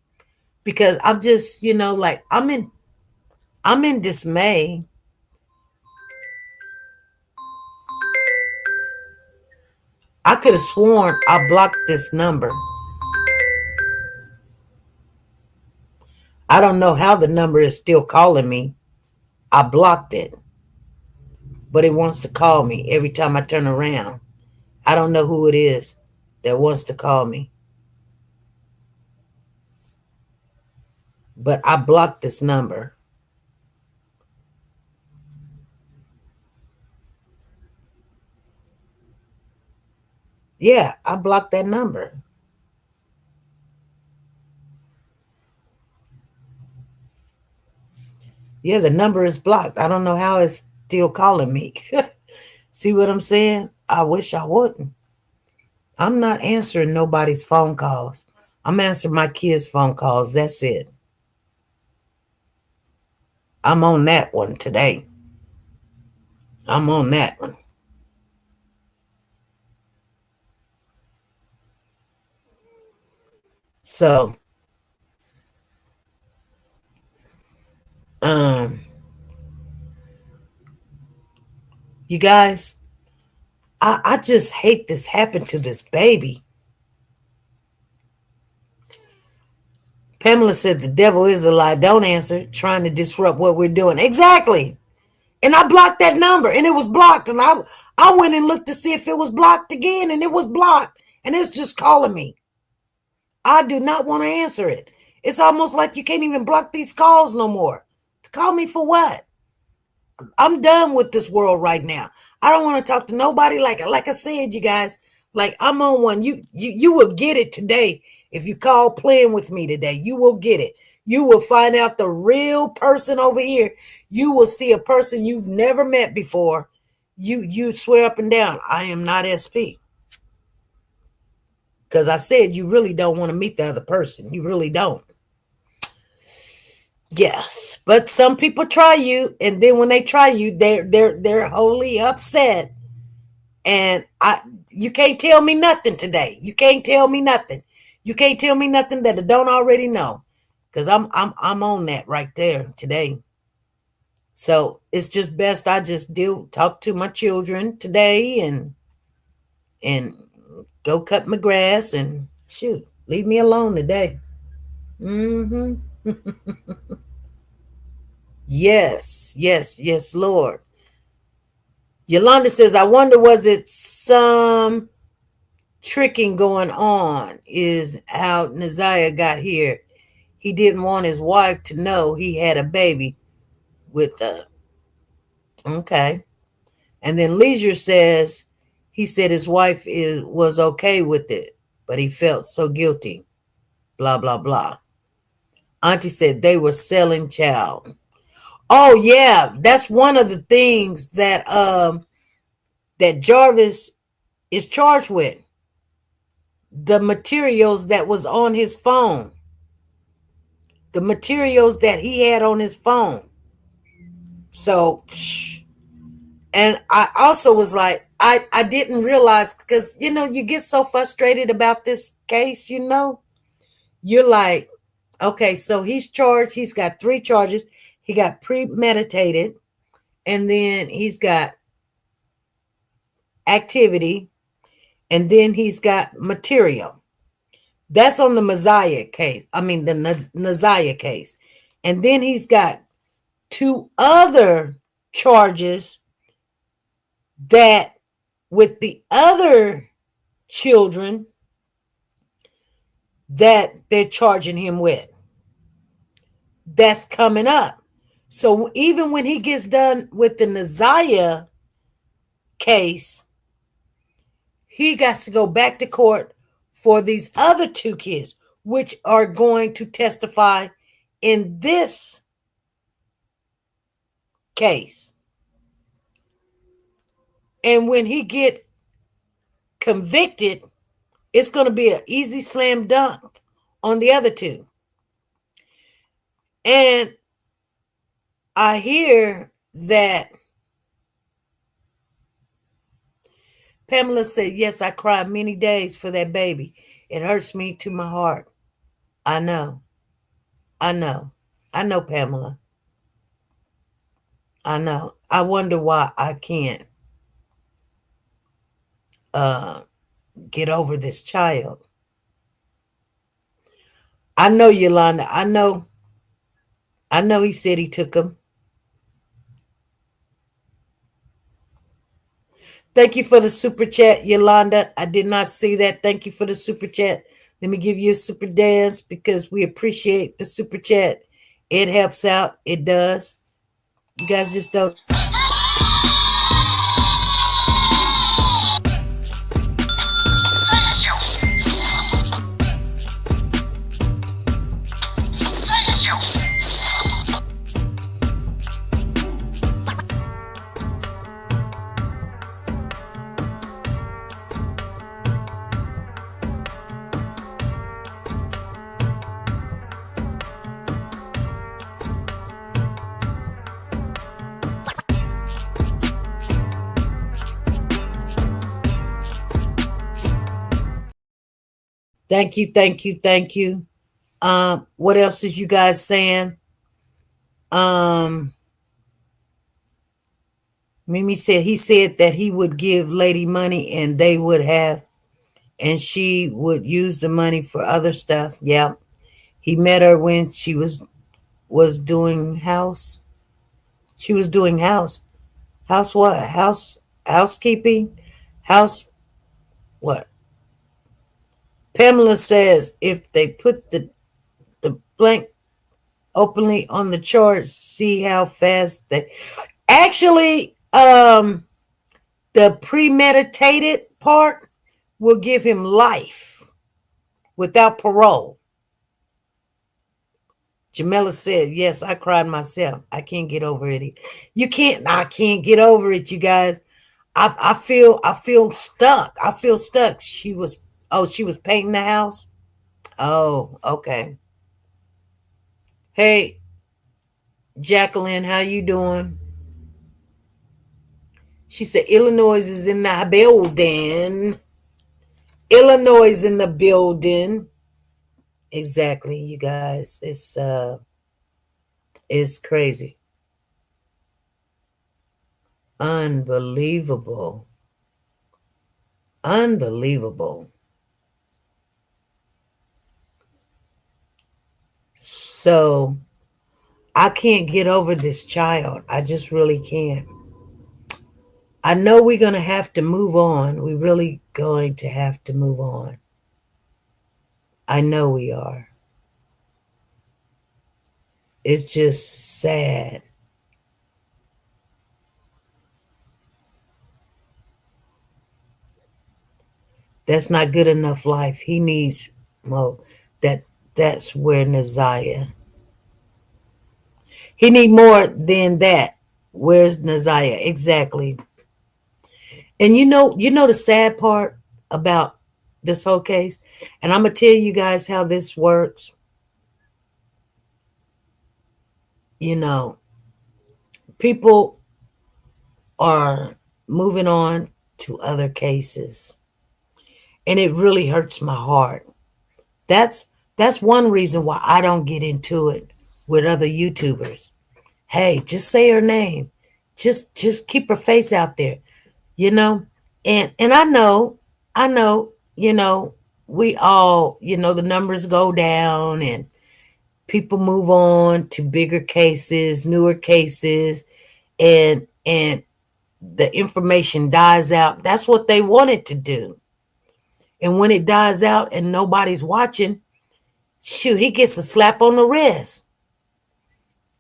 because I'm just, like I'm in dismay. I could have sworn I blocked this number. I don't know how the number is still calling me. I blocked it, but it wants to call me every time I turn around. I don't know who it is that wants to call me, but I blocked this number. Yeah, I blocked that number. Yeah, the number is blocked. I don't know how it's still calling me. See what I'm saying? I wish I wouldn't. I'm not answering nobody's phone calls. I'm answering my kids' phone calls. That's it. I'm on that one today. I'm on that one. So, um, you guys, I just hate this happened to this baby. Pamela said the devil is a lie. Don't answer. Trying to disrupt what we're doing. Exactly. And I blocked that number and it was blocked. And I went and looked to see if it was blocked again and it was blocked. And it's just calling me. I do not want to answer it. It's almost like you can't even block these calls no more. To call me for what? I'm done with this world right now. I don't want to talk to nobody. Like I said, you guys, like I'm on one. You will get it today. If you call playing with me today, you will get it. You will find out the real person over here. You will see a person you've never met before. You swear up and down, I am not SP. Because I said you really don't want to meet the other person. You really don't. Yes, but some people try you, and then when they try you, they're wholly upset. And you can't tell me nothing today. You can't tell me nothing. You can't tell me nothing that I don't already know, because I'm on that right there today. So it's just best I just talk to my children today and go cut my grass and shoot, leave me alone today. Mm-hmm. Yes, yes, yes, Lord. Yolanda says, I wonder, was it some tricking going on? Is how Naziah got here. He didn't want his wife to know he had a baby with okay. And then Leisure says, he said his wife was okay with it, but he felt so guilty. Blah, blah, blah. Auntie said they were selling child. Oh, yeah. That's one of the things that Jarvis is charged with. The materials that was on his phone. The materials that he had on his phone. So, and I also was like, I didn't realize, because, you get so frustrated about this case, you're like, okay, so he's charged. He's got 3 charges. He got premeditated, and then he's got activity, and then he's got material. That's on the Messiah case. I mean, the Naziah case. And then he's got two other charges that with the other children that they're charging him with. That's coming up. So even when he gets done with the Naziah case, he got to go back to court for these other two kids, which are going to testify in this case. And when he get convicted, it's going to be an easy slam dunk on the other two. And I hear that Pamela said, yes, I cried many days for that baby. It hurts me to my heart. I know. I know. I know, Pamela. I know. I wonder why I can't uh, get over this child. I know, Yolanda. I know. I know he said he took him. Thank you for the super chat, Yolanda. I did not see that. Thank you for the super chat. Let me give you a super dance because we appreciate the super chat. It helps out. It does. You guys just don't. Thank you, thank you, thank you. What else is you guys saying? Um, Mimi said he said that he would give Lady money and they would have, and she would use the money for other stuff. Yeah, he met her when she was doing house. She was doing house what housekeeping, house what? Pamela says if they put the blank openly on the charts, see how fast they actually the premeditated part will give him life without parole. Jamila said, yes, I cried myself. I can't get over it. You can't, I can't get over it, you guys. I feel stuck. I feel stuck. She was painting the house. Oh, okay. Hey, Jacqueline, how you doing? She said Illinois is in the building. Illinois is in the building. Exactly, you guys. It's crazy. Unbelievable. Unbelievable. So I can't get over this child. I just really can't. I know we're going to have to move on. We're really going to have to move on. I know we are. It's just sad. That's not good enough life. He needs more. That's where Naziah. He need more than that. Where's Naziah? Exactly. And you know the sad part about this whole case, and I'm gonna tell you guys how this works. You know, people are moving on to other cases, and it really hurts my heart. That's that's one reason why I don't get into it with other YouTubers. Hey, just say her name. Just keep her face out there, you know? And I know, we all, the numbers go down and people move on to bigger cases, newer cases, and the information dies out. That's what they wanted to do. And when it dies out and nobody's watching, shoot, he gets a slap on the wrist.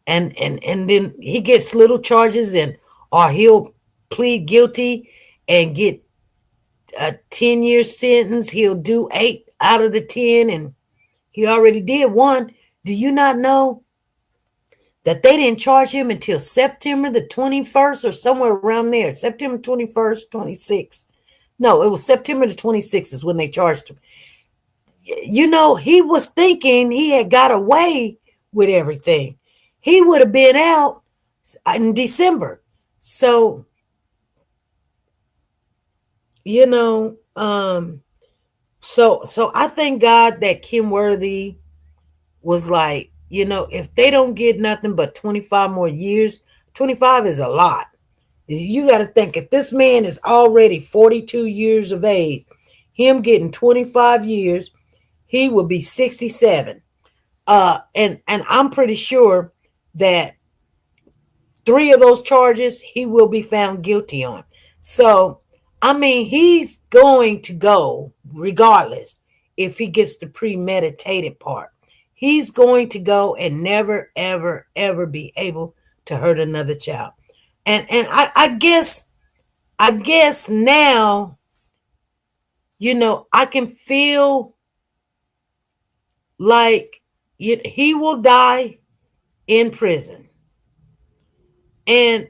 And then he gets little charges, and or he'll plead guilty and get a 10-year sentence. He'll do 8 out of the 10, and he already did one. Do you not know that they didn't charge him until September the 21st or somewhere around there? September 21st, 26th. No, it was September the 26th is when they charged him. He was thinking he had got away with everything. He would have been out in December. So, so I thank God that Kim Worthy was like, if they don't get nothing but 25 more years, 25 is a lot. You got to think, if this man is already 42 years of age, him getting 25 years, he will be 67. And I'm pretty sure that 3 of those charges he will be found guilty on. So, I mean, he's going to go regardless if he gets the premeditated part. He's going to go and never, ever, ever be able to hurt another child. And I guess now, I can feel like he will die in prison. And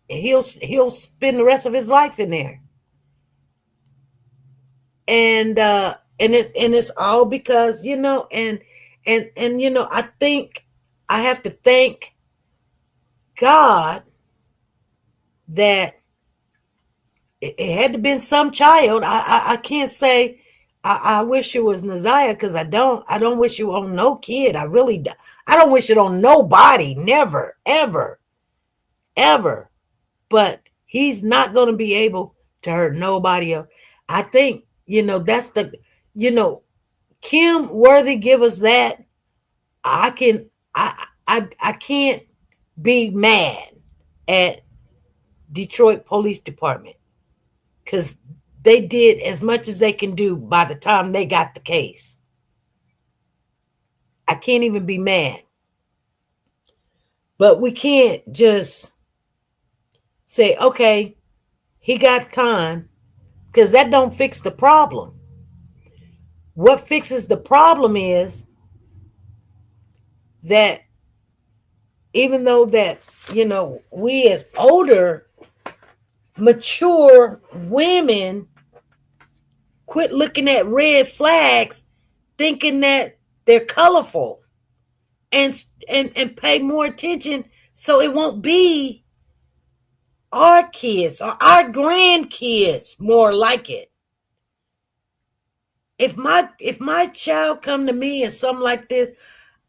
he'll spend the rest of his life in there. And it's all because, and I think I have to thank God that it had to been some child. I can't say I wish it was Naziah, because I don't wish it on no kid. I don't wish it on nobody. Never, ever, ever. But he's not going to be able to hurt nobody else. I think, that's Kim Worthy give us that. I can't be mad at Detroit Police Department, because they did as much as they can do by the time they got the case. I can't even be mad. But we can't just say, okay, he got time, because that don't fix the problem. What fixes the problem is that even though that, we as older, mature women quit looking at red flags thinking that they're colorful, and pay more attention so it won't be our kids or our grandkids more like it. If my child come to me and something like this,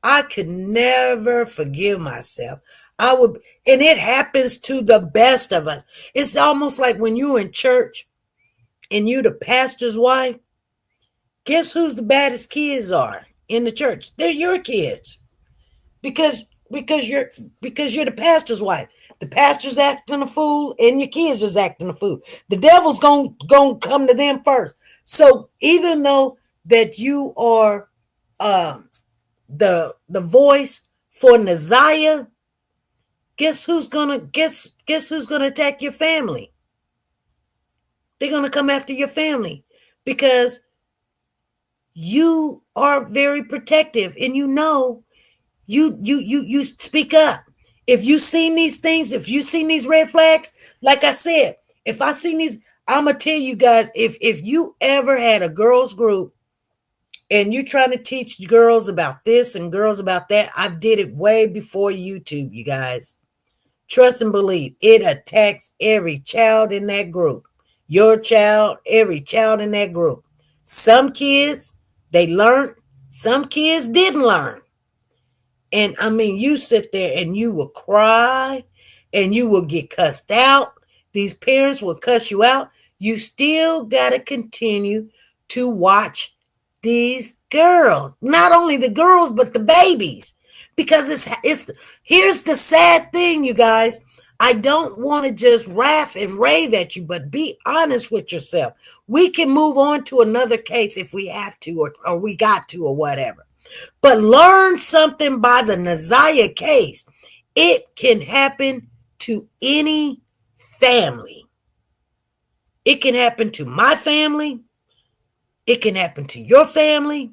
I could never forgive myself. I would, and it happens to the best of us. It's almost like when you're in church and you the pastor's wife. Guess who's the baddest kids are in the church? They're your kids, because you're the pastor's wife. The pastor's acting a fool, and your kids is acting a fool. The devil's gonna come to them first. So even though that you are the voice for Naziah, guess who's gonna attack your family? They're gonna come after your family, because you are very protective, and you speak up. If you seen these things, if you seen these red flags, like I said, if I seen these, I'm gonna tell you guys, if you ever had a girls group and you're trying to teach girls about this and girls about that, I did it way before YouTube, you guys. Trust and believe, it attacks every child in that group. Your child, every child in that group. Some kids, they learned. Some kids didn't learn. And I mean, you sit there and you will cry and you will get cussed out. These parents will cuss you out. You still got to continue to watch these girls. Not only the girls, but the babies. Because it's here's the sad thing, you guys. I don't want to just laugh and rave at you, but be honest with yourself. We can move on to another case if we have to, or we got to, or whatever. But learn something by the Naziah case. It can happen to any family. It can happen to my family. It can happen to your family.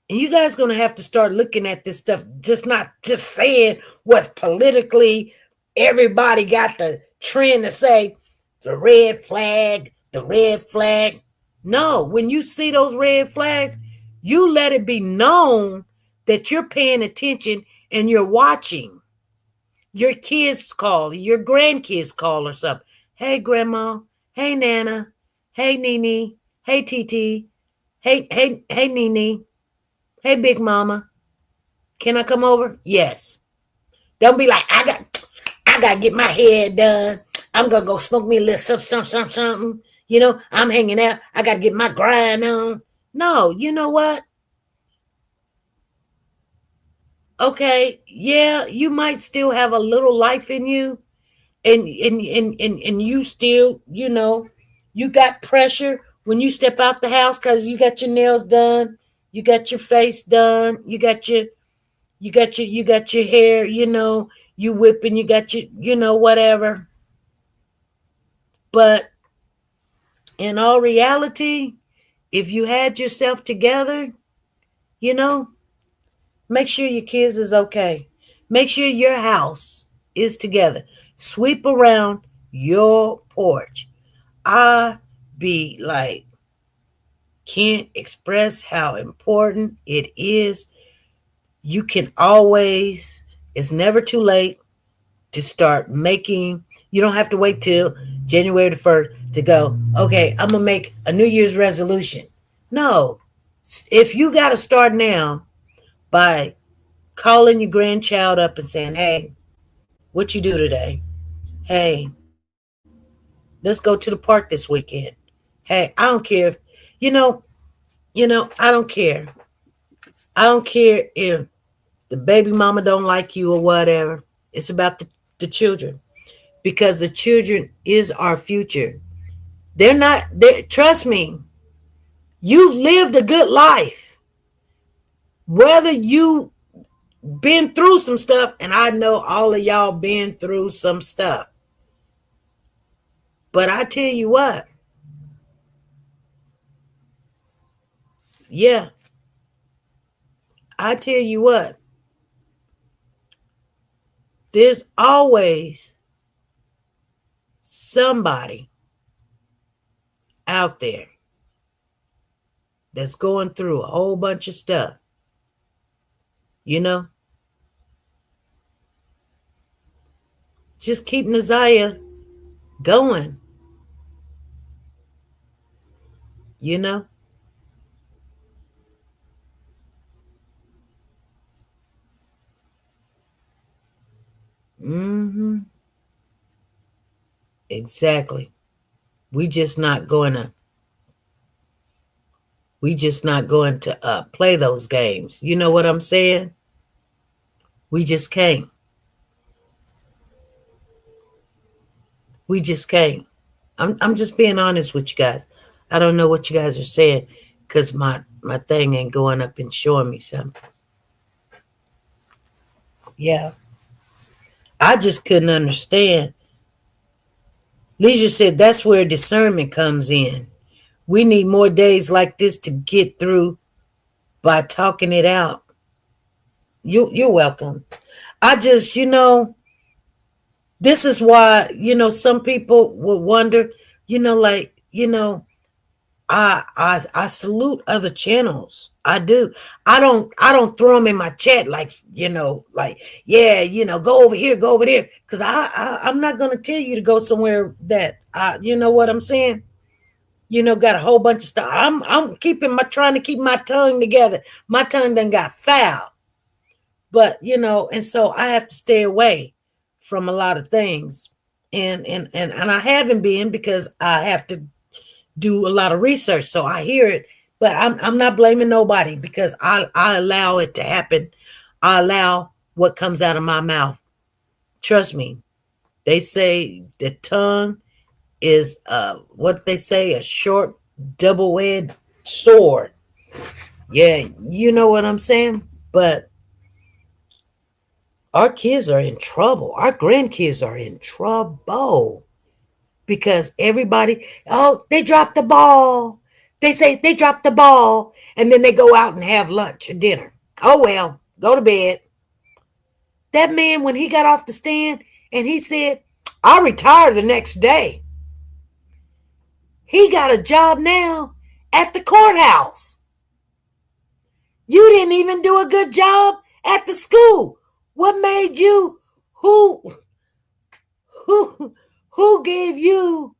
And you guys going to have to start looking at this stuff, just not just saying what's politically. Everybody got the trend to say the red flag, the red flag. No, when you see those red flags, you let it be known that you're paying attention and you're watching. Your kids call, your grandkids call or something. Hey, Grandma. Hey, Nana. Hey, Nene. Hey, Titi. Hey, Nene. Hey, Big Mama. Can I come over? Yes. Don't be like, I got to get my hair done. I'm going to go smoke me a little something. You know, I'm hanging out. I got to get my grind on. No, you know what? Okay, yeah, you might still have a little life in you. And you still, you got pressure when you step out the house because you got your nails done, you got your face done, you got your hair, you whipping, you got your, whatever. But in all reality, if you had yourself together, make sure your kids is okay. Make sure your house is together. Sweep around your porch. I be like, can't express how important it is. You can always, it's never too late to start making, you don't have to wait till January the 1st to go, okay, I'm going to make a New Year's resolution. No, if you got to start now by calling your grandchild up and saying, hey, what you do today? Hey, let's go to the park this weekend. Hey, I don't care if, you know, I don't care. I don't care if the baby mama don't like you or whatever. It's about the children, because the children is our future. They're not there. Trust me, you've lived a good life. Whether you been through some stuff, and I know all of y'all been through some stuff. But I tell you what, yeah, I tell you what, there's always somebody out there that's going through a whole bunch of stuff. Just keep Naziah going. Mm-hmm. Exactly. We just not going to play those games. You know what I'm saying? We just can't. We just can't. I'm just being honest with you guys. I don't know what you guys are saying because my thing ain't going up and showing me something. Yeah. I just couldn't understand. Leisure said that's where discernment comes in. We need more days like this to get through by talking it out. You're welcome. I just, this is why, some people will wonder, I salute other channels. I do. I don't throw them in my chat like, yeah, go over here, go over there. Cause I'm not going to tell you to go somewhere that you know what I'm saying? Got a whole bunch of stuff. I'm trying to keep my tongue together. My tongue done got foul. But, and so I have to stay away from a lot of things. And I haven't been because I have to do a lot of research, so I hear it. But I'm not blaming nobody because I allow it to happen. I allow what comes out of my mouth. Trust me. They say the tongue is what they say, a short double-edged sword. Yeah, you know what I'm saying? But our kids are in trouble. Our grandkids are in trouble because everybody, oh, they dropped the ball. They say they dropped the ball, and then they go out and have lunch or dinner. Oh, well, go to bed. That man, when he got off the stand and he said, I retire the next day, he got a job now at the courthouse. You didn't even do a good job at the school. What made you, who gave you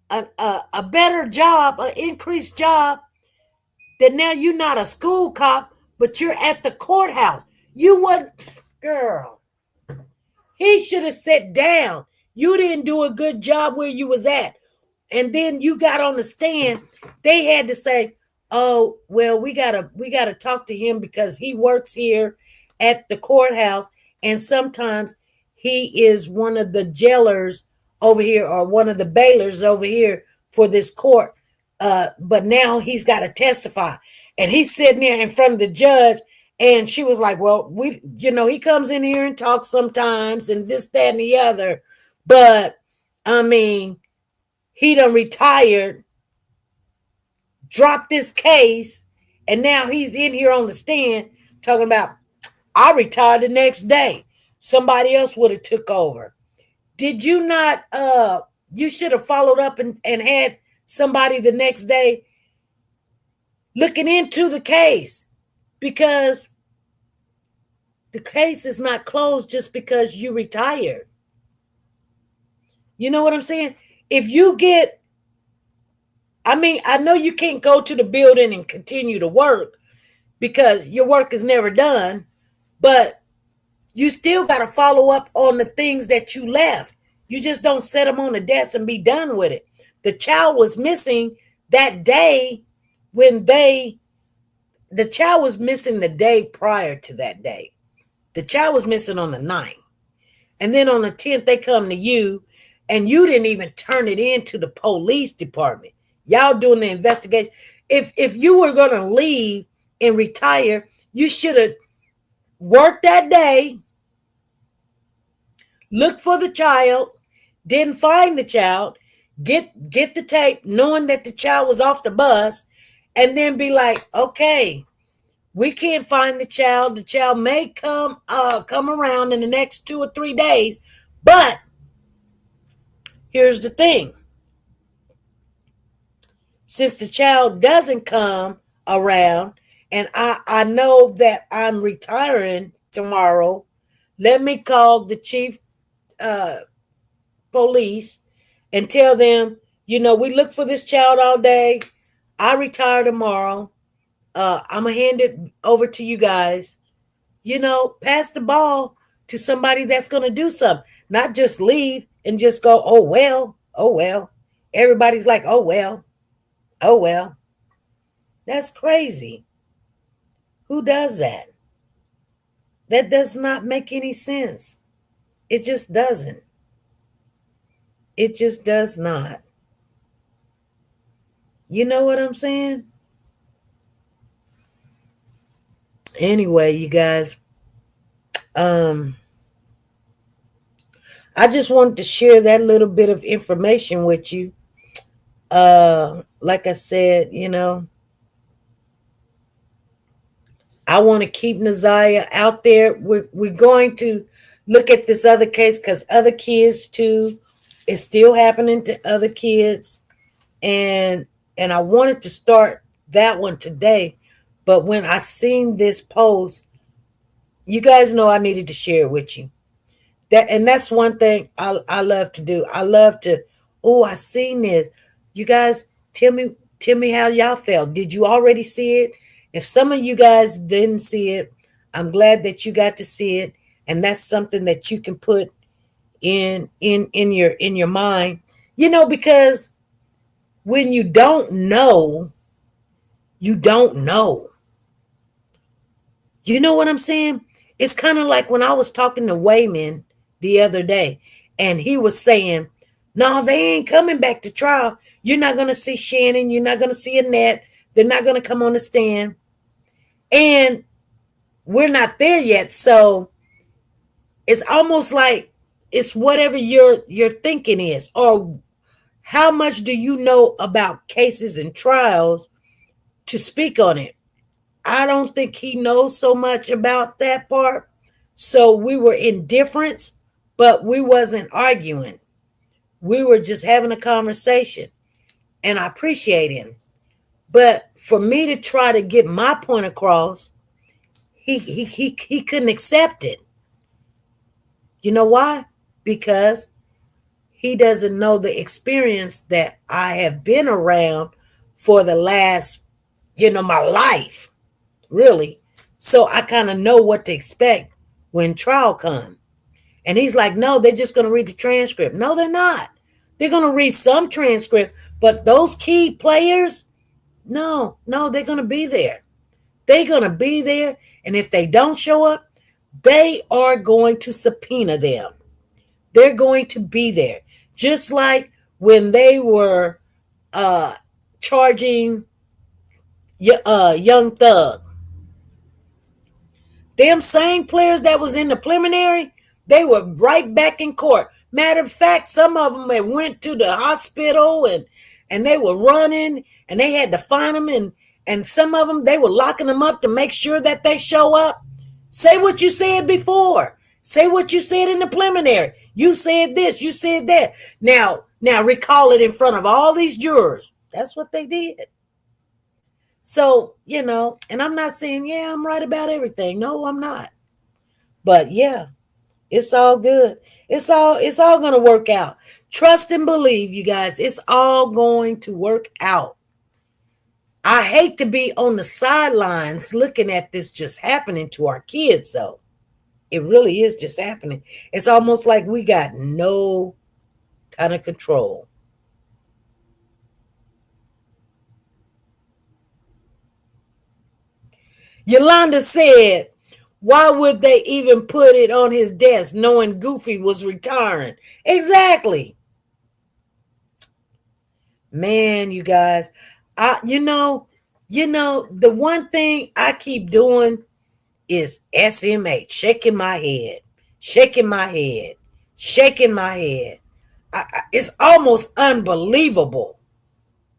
a better job, an increased job, that now you're not a school cop, but you're at the courthouse? You wasn't, girl. He should have sat down. You didn't do a good job where you was at. And then you got on the stand. They had to say, oh, well, we gotta talk to him because he works here at the courthouse, and sometimes he is one of the jailers over here or one of the bailers over here for this court. But now he's got to testify. And he's sitting there in front of the judge, and she was like, well, he comes in here and talks sometimes and this, that, and the other. But I mean, he done retired, dropped this case, and now he's in here on the stand talking about, I retired the next day. Somebody else would have took over. Did you not, you should have followed up and had somebody the next day looking into the case, because the case is not closed just because you retired. You know what I'm saying? If you get, I mean, I know you can't go to the building and continue to work because your work is never done, but you still got to follow up on the things that you left. You just don't set them on the desk and be done with it. The child was missing that day when the child was missing the day prior to that day. The child was missing on the 9th. And then on the 10th, they come to you, and you didn't even turn it in to the police department. Y'all doing the investigation. If you were going to leave and retire, you should have worked that day, looked for the child, didn't find the child, get the tape knowing that the child was off the bus, and then be like, okay, we can't find the child. The child may come around in the next 2 or 3 days. But here's the thing. Since the child doesn't come around, and I know that I'm retiring tomorrow, let me call the chief police and tell them, we look for this child all day. I retire tomorrow. I'm going to hand it over to you guys. Pass the ball to somebody that's going to do something. Not just leave and just go, oh, well. Everybody's like, oh, well. That's crazy. Who does that? That does not make any sense. It just doesn't. It just does not. You know what I'm saying? Anyway, you guys, I just wanted to share that little bit of information with you. Like I said, I want to keep Naziah out there. We're going to look at this other case because other kids too, it's still happening to other kids. And I wanted to start that one today. But when I seen this post, you guys know I needed to share it with you. That's one thing I love to do. I love to, I seen this. You guys, tell me how y'all felt. Did you already see it? If some of you guys didn't see it, I'm glad that you got to see it. And that's something that you can put in your mind, because when you don't know, you don't know. You know what I'm saying? It's kind of like when I was talking to Wayman the other day, and he was saying, no, they ain't coming back to trial. You're not going to see Shannon. You're not going to see Annette. They're not going to come on the stand. And we're not there yet. So it's almost like it's whatever your thinking is, or how much do you know about cases and trials to speak on it. I don't think he knows so much about that part. So we were indifferent, but we wasn't arguing. We were just having a conversation, and I appreciate him. But for me to try to get my point across, he couldn't accept it. You know why? Because he doesn't know the experience that I have been around for the last, my life, really. So I kind of know what to expect when trial comes. And he's like, no, they're just going to read the transcript. No, they're not. They're going to read some transcript, but those key players, no, they're going to be there. They're going to be there. And if they don't show up, they are going to subpoena them. They're going to be there. Just like when they were charging Young Thug. Them same players that was in the preliminary, they were right back in court. Matter of fact, some of them had went to the hospital and they were running and they had to find them, and some of them, they were locking them up to make sure that they show up. Say what you said before. Say what you said in the preliminary. You said this, you said that. Now recall it in front of all these jurors. That's what they did. So, and I'm not saying, yeah, I'm right about everything. No, I'm not. But yeah, it's all good. It's all going to work out. Trust and believe, you guys. It's all going to work out. I hate to be on the sidelines looking at this just happening to our kids, though. It really is just happening. It's almost like we got no kind of control. Yolanda said, why would they even put it on his desk knowing Goofy was retiring? Exactly. Man, you guys, the one thing I keep doing is SMH, shaking my head. It's almost unbelievable.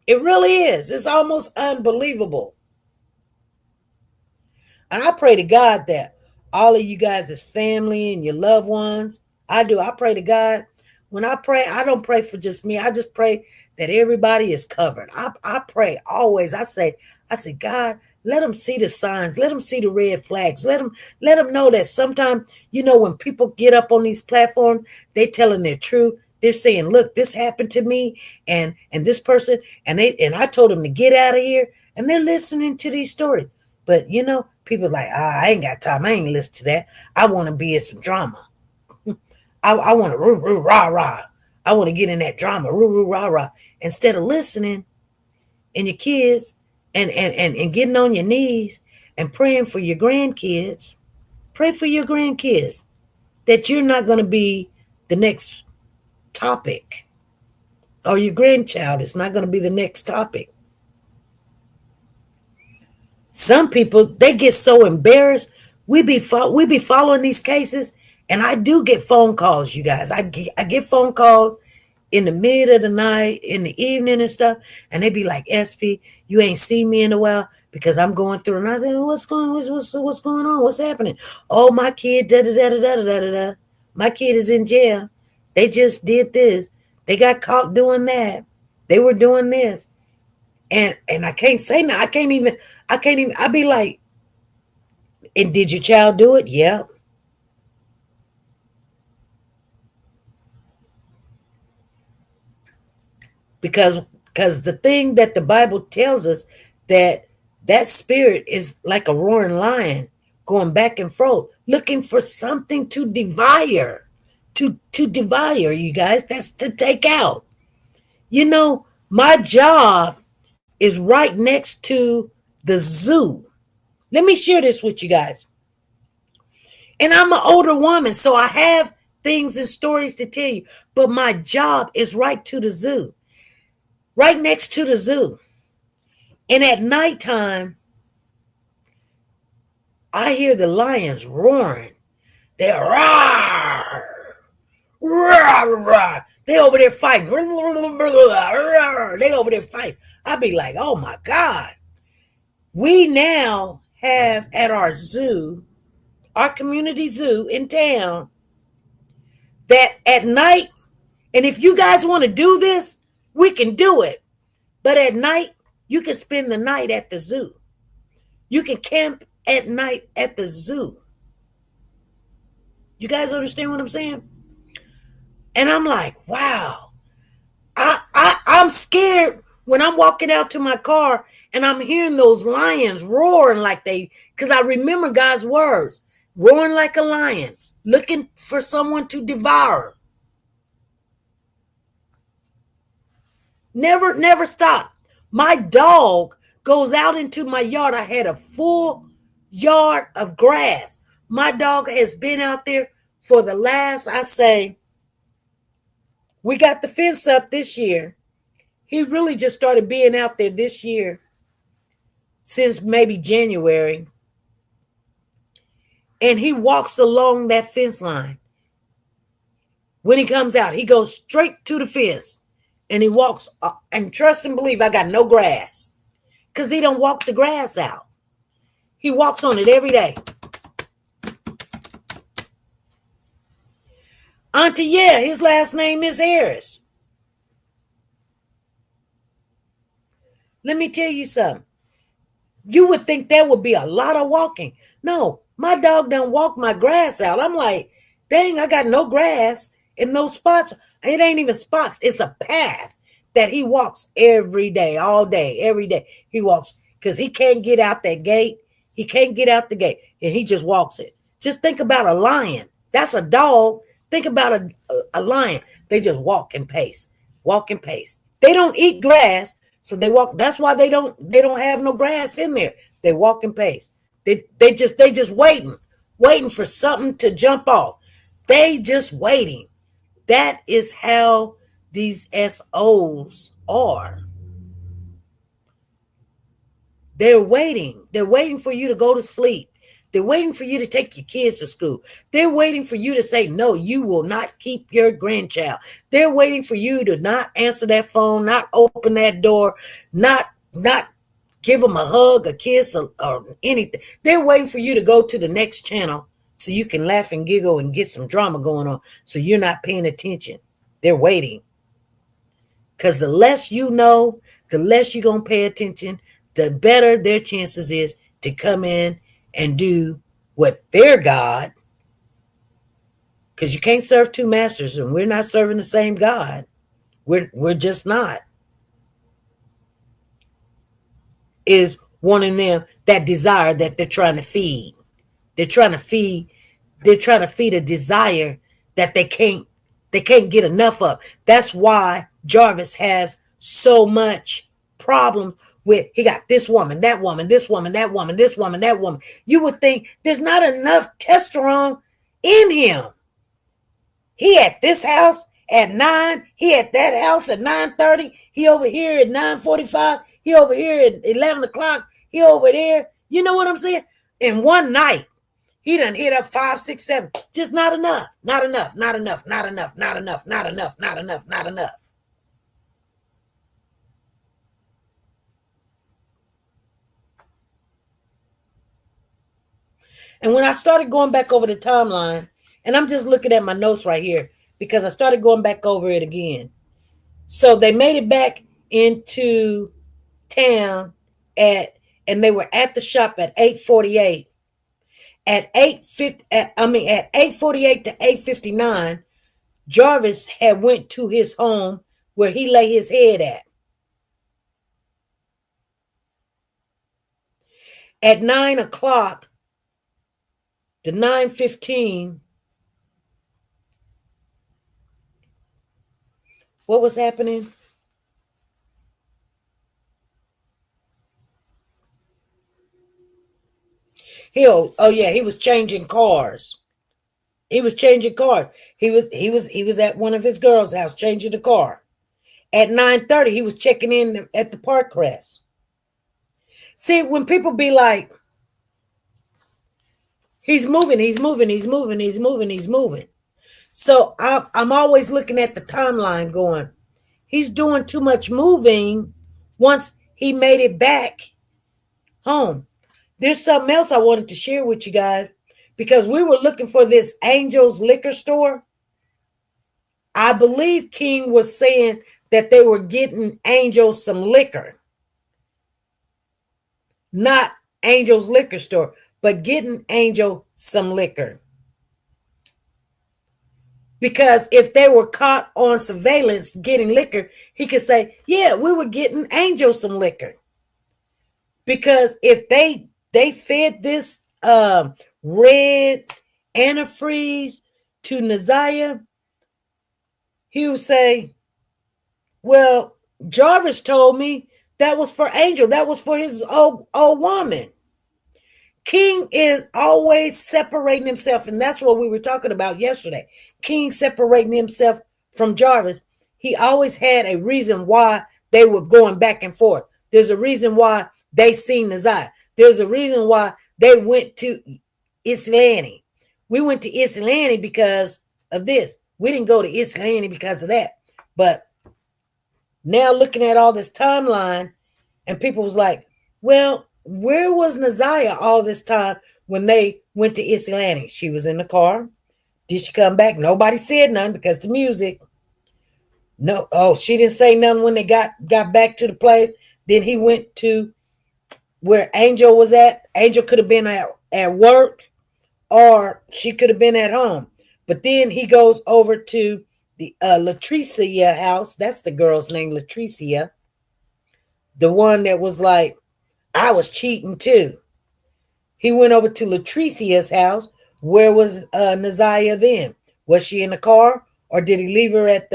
It really is. It's almost unbelievable. And I pray to God that all of you guys as family and your loved ones, I do. I pray to God. When I pray, I don't pray for just me. I just pray that everybody is covered. I pray always. I say, God, let them see the signs. Let them see the red flags. Let them know that sometimes, when people get up on these platforms, they telling their truth. They're saying, look, this happened to me and this person, and I told them to get out of here. And they're listening to these stories. But, people like, I ain't got time. I ain't listen to that. I want to be in some drama. I want to roo, rah, rah. I want to get in that drama, roo, rah, rah. Instead of listening and your kids and getting on your knees and praying for your grandkids. Pray for your grandkids that you're not going to be the next topic, or your grandchild is not going to be the next topic. Some people, they get so embarrassed. We be following these cases, and I do get phone calls, you guys. I get phone calls in the mid of the night, in the evening and stuff, and they be like, SP, you ain't seen me in a while because I'm going through. And I say, what's going on? What's happening? Oh, my kid, da-da-da-da-da-da-da-da. My kid is in jail. They just did this. They got caught doing that. They were doing this. And I can't say no. I can't even. I be like, and did your child do it? Yeah. Because the thing that the Bible tells us, that spirit is like a roaring lion going back and forth, looking for something to devour, you guys. That's to take out. My job is right next to the zoo. Let me share this with you guys. And I'm an older woman, so I have things and stories to tell you. But my job is right to the zoo, right next to the zoo. And at nighttime, I hear the lions roaring. They're roar, roar, roar. They over there fighting. They over there fighting. I be like, oh my God. We now have at our zoo, our community zoo in town, that at night, and if you guys want to do this, we can do it. But at night, you can spend the night at the zoo. You can camp at night at the zoo. You guys understand what I'm saying? And I'm like, wow. I'm scared when I'm walking out to my car and I'm hearing those lions roaring like because I remember God's words, roaring like a lion, looking for someone to devour. Never stop. My dog goes out into my yard. I had a full yard of grass. My dog has been out there for the last, I say, we got the fence up this year. He really just started being out there this year, since maybe January. And he walks along that fence line. When he comes out, he goes straight to the fence. And he walks, and trust and believe I got no grass. Because he don't walk the grass out. He walks on it every day. Auntie, yeah, his last name is Harris. Let me tell you something. You would think that would be a lot of walking. No, my dog don't walk my grass out. I'm like, dang, I got no grass and no spots. It ain't even spots. It's a path that he walks every day, all day, every day. He walks because he can't get out that gate. He can't get out the gate, and he just walks it. Just think about a lion. That's a dog. Think about a lion. They just walk and pace, walk and pace. They don't eat grass, so they walk. That's why they don't have no grass in there. They walk and pace. They just waiting for something to jump off. They just waiting. That is how these SOs are. They're waiting. They're waiting for you to go to sleep. They're waiting for you to take your kids to school. They're waiting for you to say, no, you will not keep your grandchild. They're waiting for you to not answer that phone, not open that door, not give them a hug, a kiss, or anything. They're waiting for you to go to the next channel so you can laugh and giggle and get some drama going on so you're not paying attention. They're waiting. Because the less you know, the less you're going to pay attention, the better their chances is to come in and do what their God, because you can't serve two masters, and we're not serving the same God. We're just not. Is wanting them that desire that they're trying to feed. They're trying to feed a desire that they can't get enough of. That's why Jarvis has so much problems with, he got this woman, that woman, this woman, that woman, this woman, that woman. You would think there's not enough testosterone in him. He at this house at 9, he at that house at 9:30, he over here at 9:45, he over here at 11 o'clock, he over there. You know what I'm saying? In one night, he done hit up 5, 6, 7. Just not enough. Not enough. Not enough. Not enough. Not enough. Not enough. Not enough. Not enough. And when I started going back over the timeline, and I'm just looking at my notes right here because I started going back over it again. So they made it back into town and they were at the shop at 8:48. At 8:48 to 8:59, Jarvis had went to his home where he lay his head at. At 9 o'clock to 9:15, what was happening? Oh yeah, he was changing cars. He was changing cars. He was at one of his girls' house changing the car. At 9:30, he was checking in at the park crest. See, when people be like, he's moving, he's moving, he's moving, he's moving, he's moving. So I'm always looking at the timeline going, he's doing too much moving once he made it back home. There's something else I wanted to share with you guys because we were looking for this Angel's liquor store. I believe King was saying that they were getting Angel some liquor. Not Angel's liquor store, but getting Angel some liquor. Because if they were caught on surveillance getting liquor, he could say, yeah, we were getting Angel some liquor. Because if they fed this red antifreeze to Naziah, he would say, well, Jarvis told me that was for Angel. That was for his old woman. King is always separating himself, and that's what we were talking about yesterday. King separating himself from Jarvis. He always had a reason why they were going back and forth. There's a reason why they seen Naziah. There's a reason why they went to Islani. We went to Islani because of this. We didn't go to Islani because of that. But now looking at all this timeline, and people was like, well, where was Naziah all this time when they went to Islani? She was in the car. Did she come back? Nobody said nothing because the music. No, oh, she didn't say nothing when they got back to the place. Then he went to where Angel was at. Angel could have been at work, or she could have been at home. But then he goes over to the Latricia house. That's the girl's name, Latricia. The one that was like, I was cheating too. He went over to Latricia's house. Where was Naziah then? Was she in the car, or did he leave her at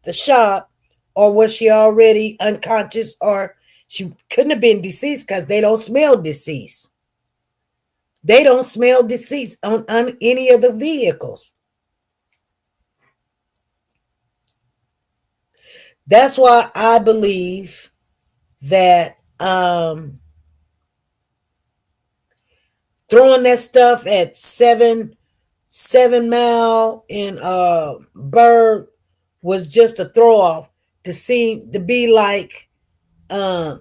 the shop, or was she already unconscious, or she couldn't have been deceased because they don't smell deceased. They don't smell deceased on any of the vehicles. That's why I believe that throwing that stuff at 7 Mile in Berg was just a throw off to be like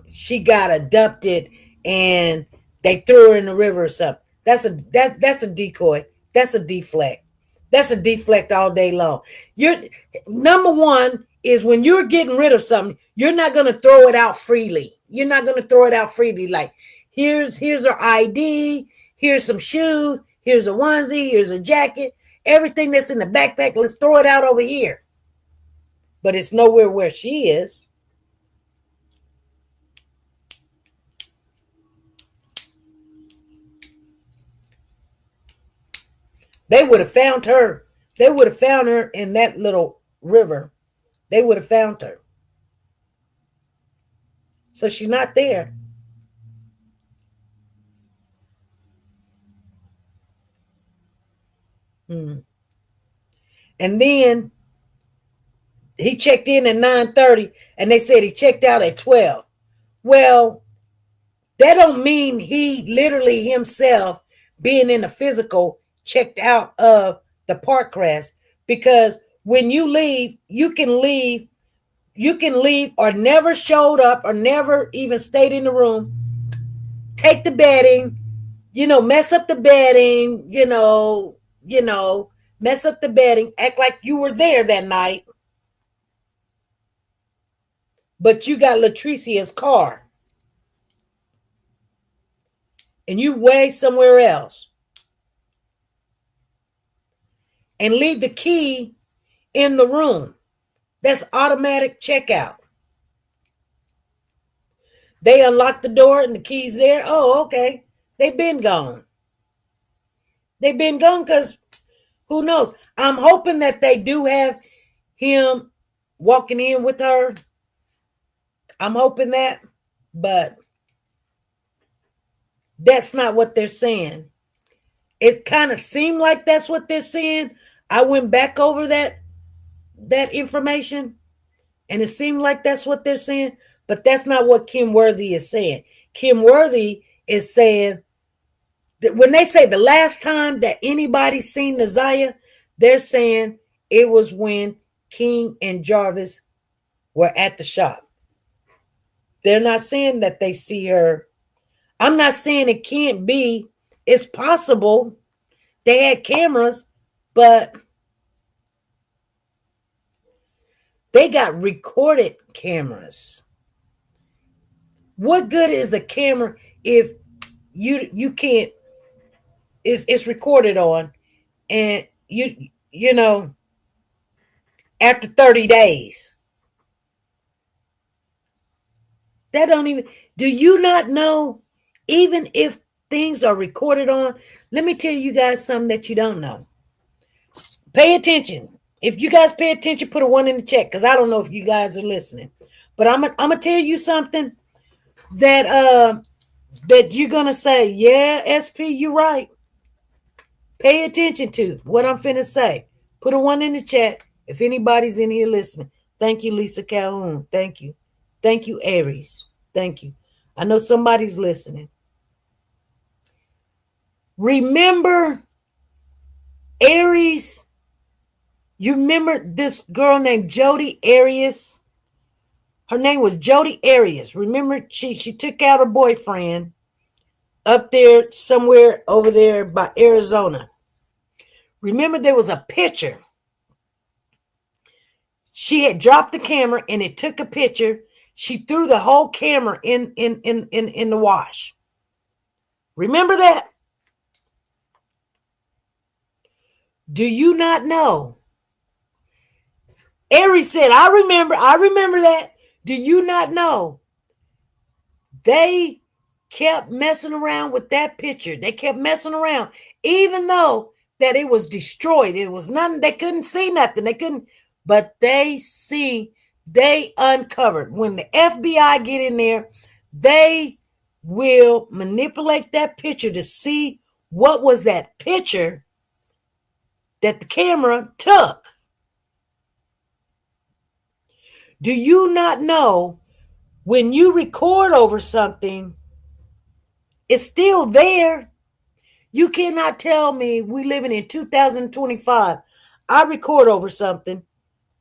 she got abducted and they threw her in the river or something. That's a decoy. That's a deflect. That's a deflect all day long. You're number one is when you're getting rid of something, you're not going to throw it out freely. You're not going to throw it out freely. Like here's her ID, here's some shoes, here's a onesie, here's a jacket, everything that's in the backpack. Let's throw it out over here. But it's nowhere where she is. They would have found her. They would have found her in that little river. They would have found her. So she's not there. And then he checked in at 9:30 and they said he checked out at 12. Well, that don't mean he literally himself being in the physical checked out of the park crest, because when you leave, you can leave or never showed up or never even stayed in the room, take the bedding, mess up the bedding, mess up the bedding, act like you were there that night, but you got Latricia's car and you way somewhere else and leave the key in the room. That's automatic checkout. They unlock the door and the key's there. Oh, okay. They've been gone. They've been gone because who knows? I'm hoping that they do have him walking in with her. I'm hoping that, but That's not what they're saying. It kind of seemed like that's what they're saying. I went back over that information, and it seemed like that's what they're saying, but that's not what Kim Worthy is saying. Kim Worthy is saying that when they say the last time that anybody seen Naziah, they're saying it was when King and Jarvis were at the shop. They're not saying that they see her. I'm not saying it can't be. It's possible they had cameras, but they got recorded cameras. What good is a camera if you can't? It's recorded on, and you know after 30 days. That don't even. Do you not know? Even if things are recorded on, let me tell you guys something that you don't know. Pay attention. If you guys pay attention, put a 1 in the chat, because I don't know if you guys are listening. But I'm gonna tell you something that that you're gonna say, yeah, SP, you're right. Pay attention to what I'm finna say. Put a 1 in the chat if anybody's in here listening. Thank you, Lisa Calhoun. Thank you. Thank you, Aries. Thank you. I know somebody's listening. Remember Aries? You remember this girl named Jodi Arias? Her name was Jodi Arias. Remember, she took out her boyfriend up there somewhere over there by Arizona. Remember, there was a picture. She had dropped the camera and it took a picture. She threw the whole camera in the wash. Remember that? Do you not know? Aries said, I remember that. Do you not know? They kept messing around with that picture. They kept messing around, even though that it was destroyed. It was nothing. They couldn't see nothing. They couldn't, but they uncovered. When the FBI get in there, they will manipulate that picture to see what was that picture that the camera took. Do you not know when you record over something, it's still there? You cannot tell me we living in 2025. I record over something,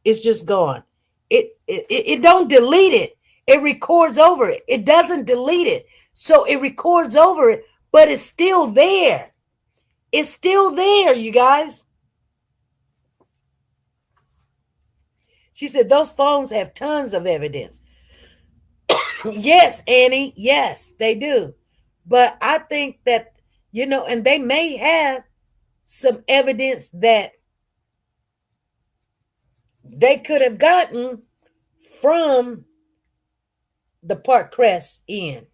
it's just gone. It don't delete it. It records over it. It doesn't delete it. So it records over it, but it's still there. It's still there, you guys. She said those phones have tons of evidence. Yes, Annie. Yes, they do. But I think that, and they may have some evidence that they could have gotten from the Park Crest Inn.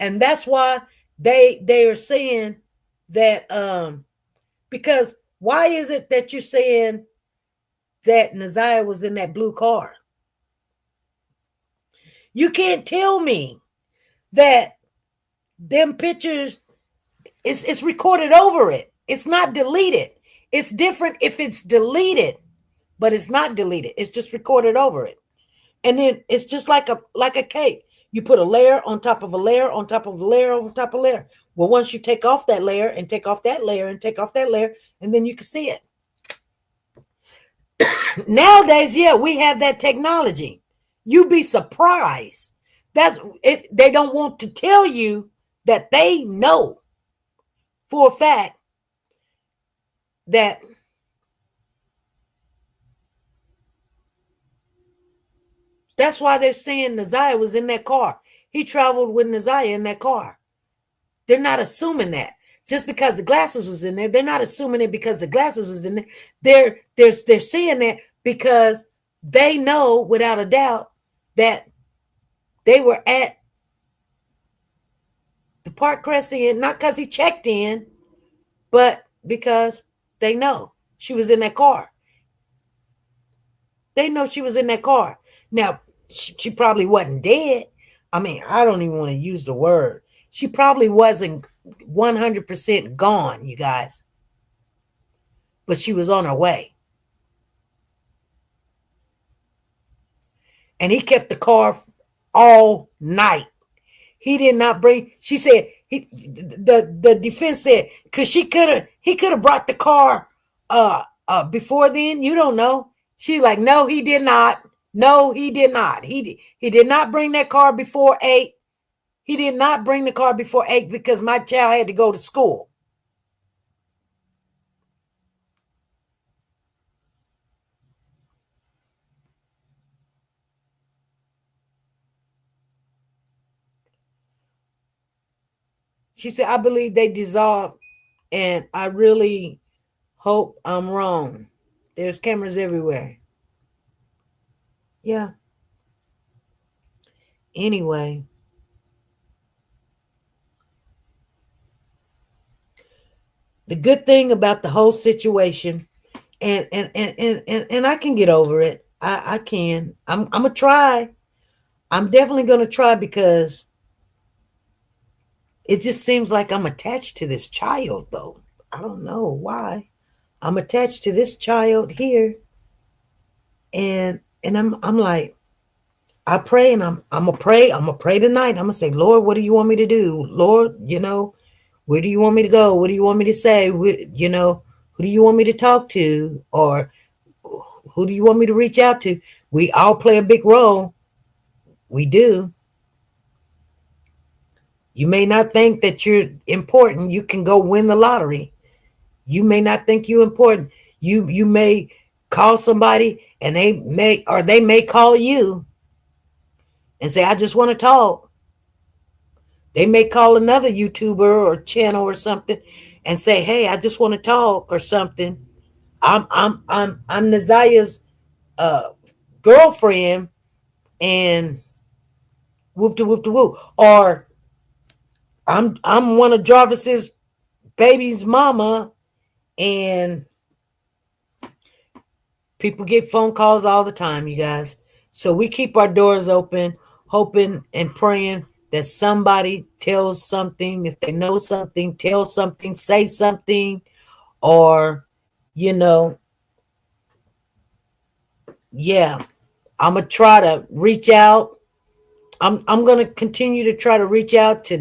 And that's why they are saying that because why is it that you're saying that Naziah was in that blue car? You can't tell me that them pictures it's recorded over it. It's not deleted. It's different if it's deleted, but it's not deleted. It's just recorded over it. And then it's just like a cake. You put a layer on top of a layer on top of a layer on top of a layer. Well, once you take off that layer and take off that layer and take off that layer, and then you can see it. Nowadays, yeah, we have that technology. You'd be surprised. That's it. They don't want to tell you that they know for a fact that that's why they're saying Naziah was in that car. He traveled with Naziah in that car. They're not assuming that just because the glasses was in there. They're not assuming it because the glasses was in there. They're saying that because they know without a doubt that they were at the Park Crest Inn, not because he checked in, but because they know she was in that car. They know she was in that car. Now, she probably wasn't dead. I mean, I don't even want to use the word. She probably wasn't 100% gone, you guys, but she was on her way. And he kept the car all night. He did not bring. She said the defense said because he could have brought the car before then. You don't know. She's like, no, he did not. No, he did not. He did not bring that car before 8. He did not bring the car before 8 because my child had to go to school. She said, I believe they dissolved, and I really hope I'm wrong. There's cameras everywhere. Yeah. Anyway, the good thing about the whole situation, and I can get over it. I can. I'm gonna try. I'm definitely gonna try because it just seems like I'm attached to this child, though. I don't know why. I'm attached to this child here, and I'm like, I pray, and I'm gonna pray. I'm gonna pray tonight. I'm gonna say, Lord, what do you want me to do? Lord, where do you want me to go? What do you want me to say? Who do you want me to talk to? Or who do you want me to reach out to? We all play a big role. We do. You may not think that you're important. You can go win the lottery. You may not think you're important. You may call somebody and they may call you and say, I just want to talk. They may call another YouTuber or channel or something and say, hey, I just want to talk or something. I'm Nazaya's girlfriend, and whoop de whoop de whoop. Or I'm one of Jarvis's baby's mama, and people get phone calls all the time, you guys. So we keep our doors open, hoping and praying that somebody tells something. If they know something, tell something, say something, or you know, yeah. I'm gonna try to reach out. I'm gonna continue to try to reach out to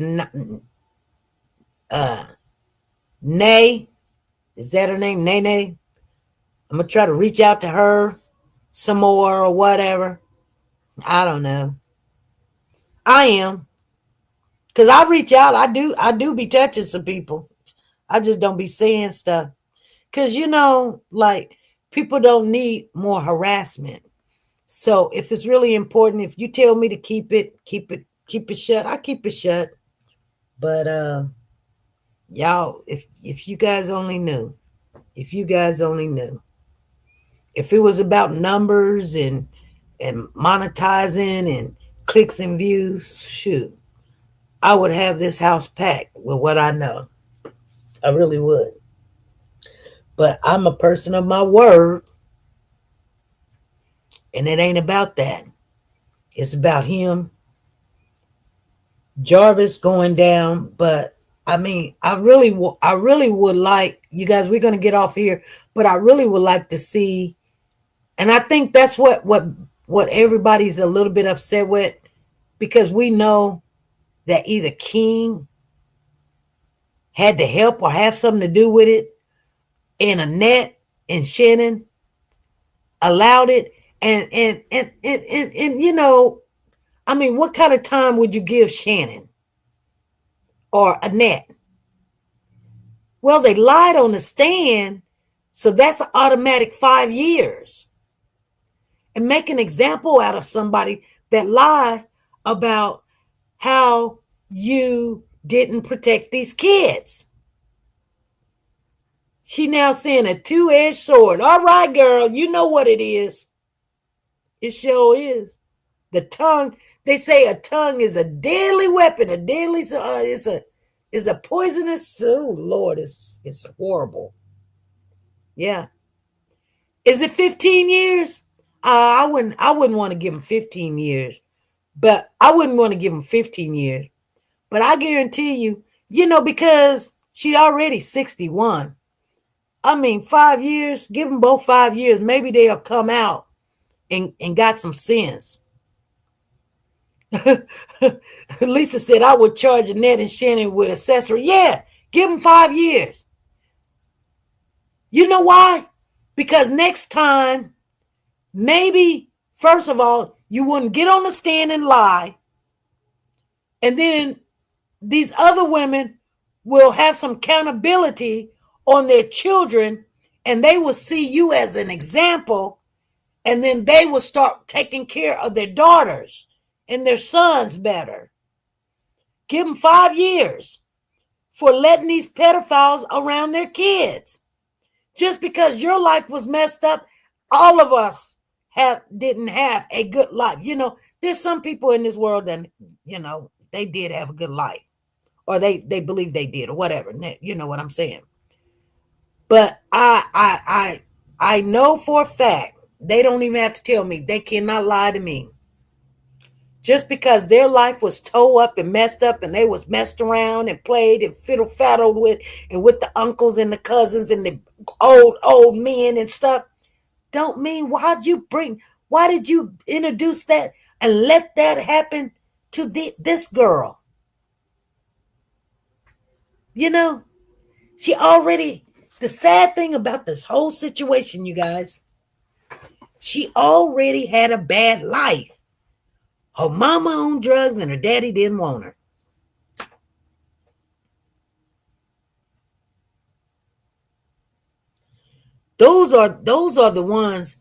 Nay. Is that her name? Nene? I'm gonna try to reach out to her some more or whatever. I don't know. I am. Cause I reach out. I do be touching some people. I just don't be saying stuff. Cause like people don't need more harassment. So if it's really important, if you tell me to keep it shut, I keep it shut. But y'all, if you guys only knew, if you guys only knew, if it was about numbers and monetizing and clicks and views, shoot, I would have this house packed with what I know. I really would. But I'm a person of my word, and it ain't about that. It's about him, Jarvis going down. But I mean, I really would like you guys. We're gonna get off here, but I really would like to see, and I think that's what everybody's a little bit upset with, because we know that either King had to help or have something to do with it, and Annette and Shannon allowed it, and I mean, what kind of time would you give Shannon or Annette? Well, they lied on the stand, so that's an automatic 5 years. And make an example out of somebody that lied about how you didn't protect these kids. She now saying a two-edged sword. All right, girl, you know what it is. It sure is. The tongue, they say a tongue is a deadly weapon, a deadly is a poisonous. Oh Lord, it's horrible. Yeah. Is it 15 years? I wouldn't want to give him 15 years. But I wouldn't want to give him 15 years. But I guarantee you, because she already 61. I mean, 5 years, give them both 5 years. Maybe they'll come out and got some sense. Lisa said, I would charge Annette and Shannon with accessory. Yeah, give them 5 years. You know why? Because next time, maybe, first of all, you wouldn't get on the stand and lie. And then these other women will have some accountability on their children, and they will see you as an example, and then they will start taking care of their daughters and their sons better. Give them 5 years for letting these pedophiles around their kids. Just because your life was messed up, all of us didn't have a good life. There's some people in this world that, they did have a good life, or they believe they did, or whatever. You know what I'm saying? But I know for a fact, they don't even have to tell me. They cannot lie to me. Just because their life was tore up and messed up, and they was messed around and played and fiddle-faddled with, and with the uncles and the cousins and the old men and stuff, don't mean why did you introduce that and let that happen to this girl? She already, the sad thing about this whole situation, you guys, she already had a bad life. Her mama on drugs and her daddy didn't want her. Those are the ones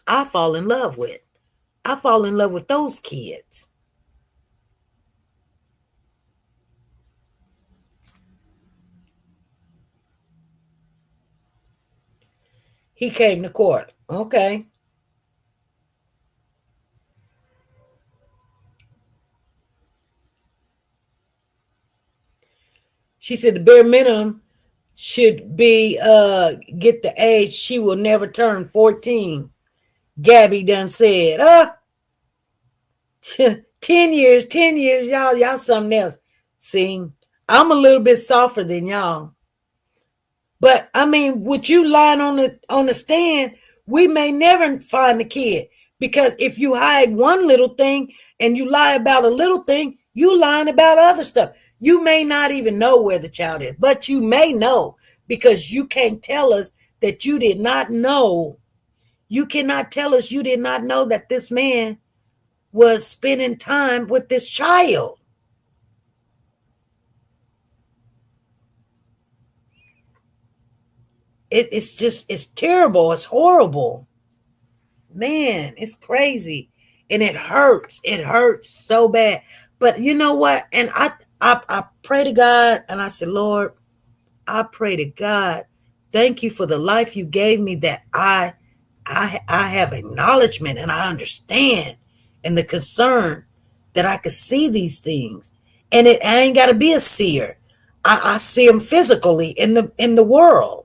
I fall in love with. I fall in love with those kids. He came to court. Okay. She said the bare minimum should be get the age. She will never turn 14. Gabby done said, 10 years, y'all something else. See, I'm a little bit softer than y'all. But I mean, with you lying on the stand, we may never find the kid. Because if you hide one little thing and you lie about a little thing, you lying about other stuff. You may not even know where the child is, but you may know, because you can't tell us that you did not know. You cannot tell us you did not know that this man was spending time with this child. It's terrible. It's horrible. Man, it's crazy. And it hurts. It hurts so bad. But you know what? And I pray to God, and I said, Lord, I pray to God, thank you for the life you gave me, that I have acknowledgement and I understand, and the concern that I could see these things. And I ain't got to be a seer. I see them physically in the world.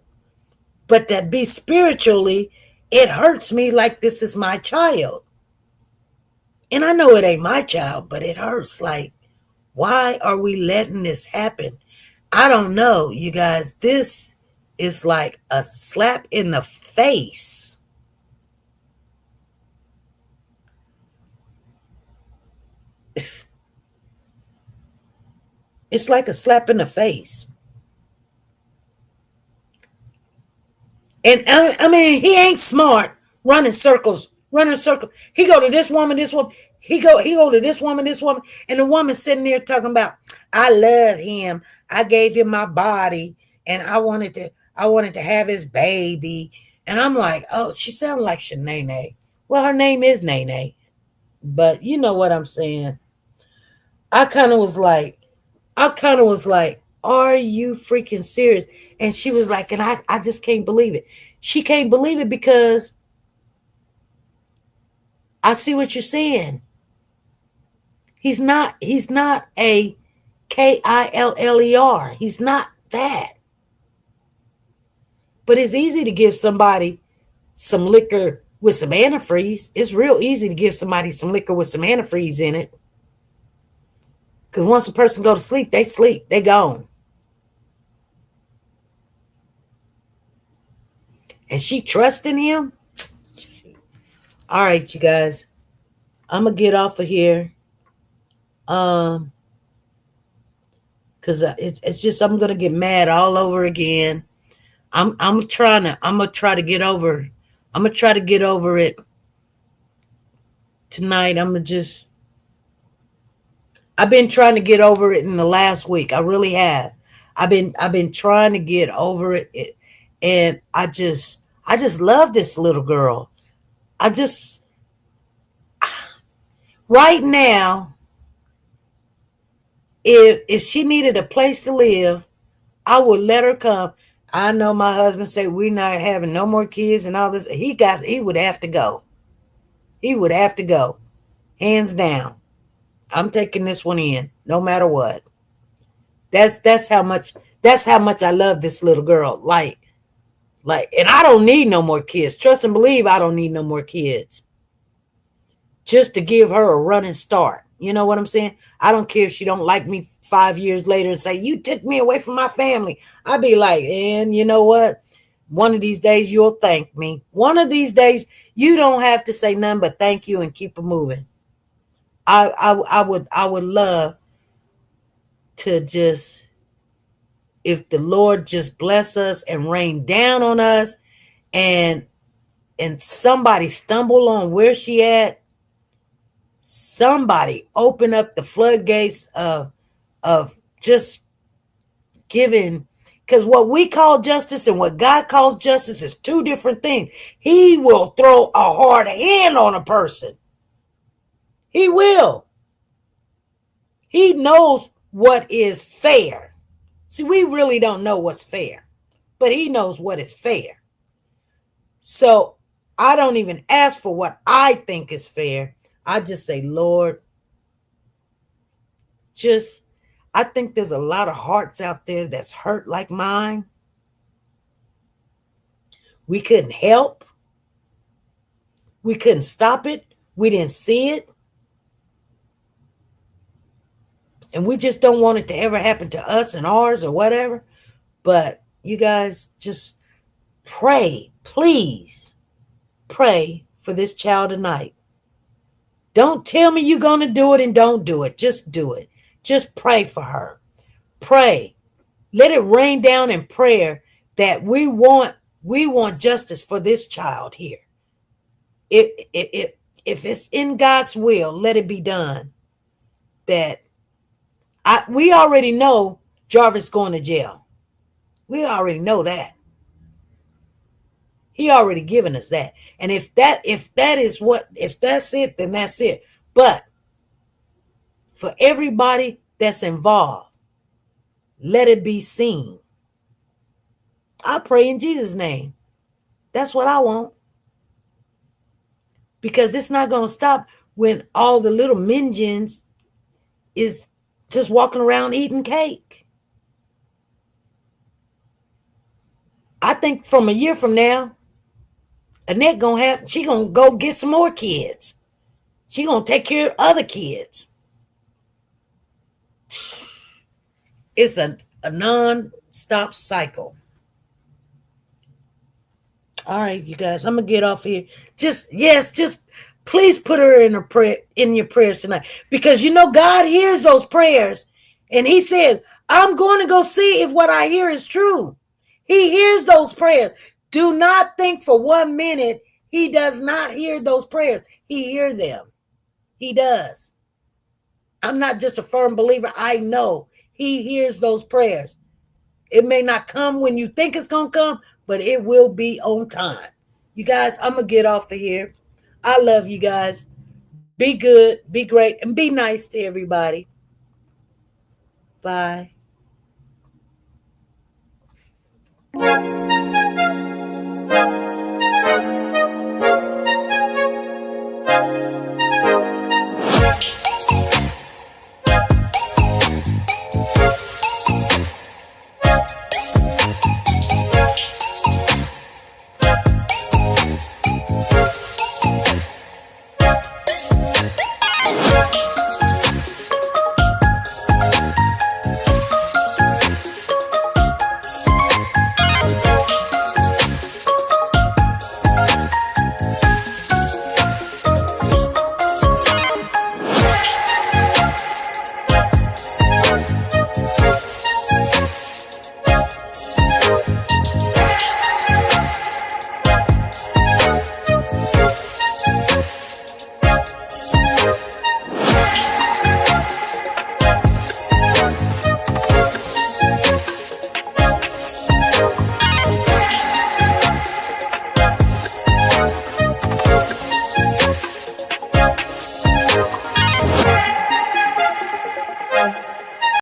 But that be spiritually, it hurts me like this is my child. And I know it ain't my child, but it hurts. Like, why are we letting this happen? I don't know, you guys. This is like a slap in the face. It's like a slap in the face. And I mean, he ain't smart running circles. He go to this woman. He go to this woman, and the woman sitting there talking about, I love him. I gave him my body, and I wanted to have his baby. And I'm like, oh, she sounded like Shanae. Well, her name is Nene, but you know what I'm saying. I kind of was like, are you freaking serious? And she was like, and I just can't believe it. She can't believe it because I see what you're saying. He's not a KILLER. He's not that. But it's easy to give somebody some liquor with some antifreeze. It's real easy to give somebody some liquor with some antifreeze in it. Because once a person go to sleep, they sleep. They gone. And she trusting him. All right, you guys. I'm gonna get off of here. Um, because it's just I'm gonna get mad all over again. I'm gonna try to get over. I'm gonna try to get over it tonight. I've been trying to get over it in the last week. I really have. I've been trying to get over and I just love this little girl. I just right now, if she needed a place to live, I would let her come. I know my husband said we're not having no more kids and all this. He would have to go. He would have to go. Hands down. I'm taking this one in, no matter what. That's how much I love this little girl. And I don't need no more kids. Trust and believe I don't need no more kids. Just to give her a running start. You know what I'm saying? I don't care if she don't like me 5 years later and say, you took me away from my family. I'd be like, and you know what? One of these days you'll thank me. One of these days you don't have to say nothing but thank you and keep it moving. I would love to just, if the Lord just bless us and rain down on us and somebody stumble on where she at, somebody open up the floodgates of just giving, because what we call justice and what God calls justice is two different things. He will throw a hard hand on a person. He will. He knows what is fair. See, we really don't know what's fair, but he knows what is fair. So I don't even ask for what I think is fair. I just say, Lord, I think there's a lot of hearts out there that's hurt like mine. We couldn't help. We couldn't stop it. We didn't see it. And we just don't want it to ever happen to us and ours or whatever. But you guys just pray, please pray for this child tonight. Don't tell me you're going to do it and don't do it. Just do it. Just pray for her. Pray. Let it rain down in prayer that we want justice for this child here. If it's in God's will, let it be done. We already know Jarvis going to jail. We already know that. He already given us that. And if that's it, then that's it. But for everybody that's involved, let it be seen. I pray in Jesus' name. That's what I want. Because it's not going to stop when all the little minions is just walking around eating cake. I think from a year from now, Annette she gonna go get some more kids. She gonna take care of other kids. It's a non-stop cycle. All right, you guys, I'm gonna get off here. Just please put her in your prayers tonight, because you know God hears those prayers, and He said, "I'm going to go see if what I hear is true." He hears those prayers. Do not think for 1 minute He does not hear those prayers. He hears them. He does. I'm not just a firm believer. I know He hears those prayers. It may not come when you think it's going to come, but it will be on time. You guys, I'm going to get off of here. I love you guys. Be good, be great, and be nice to everybody. Bye.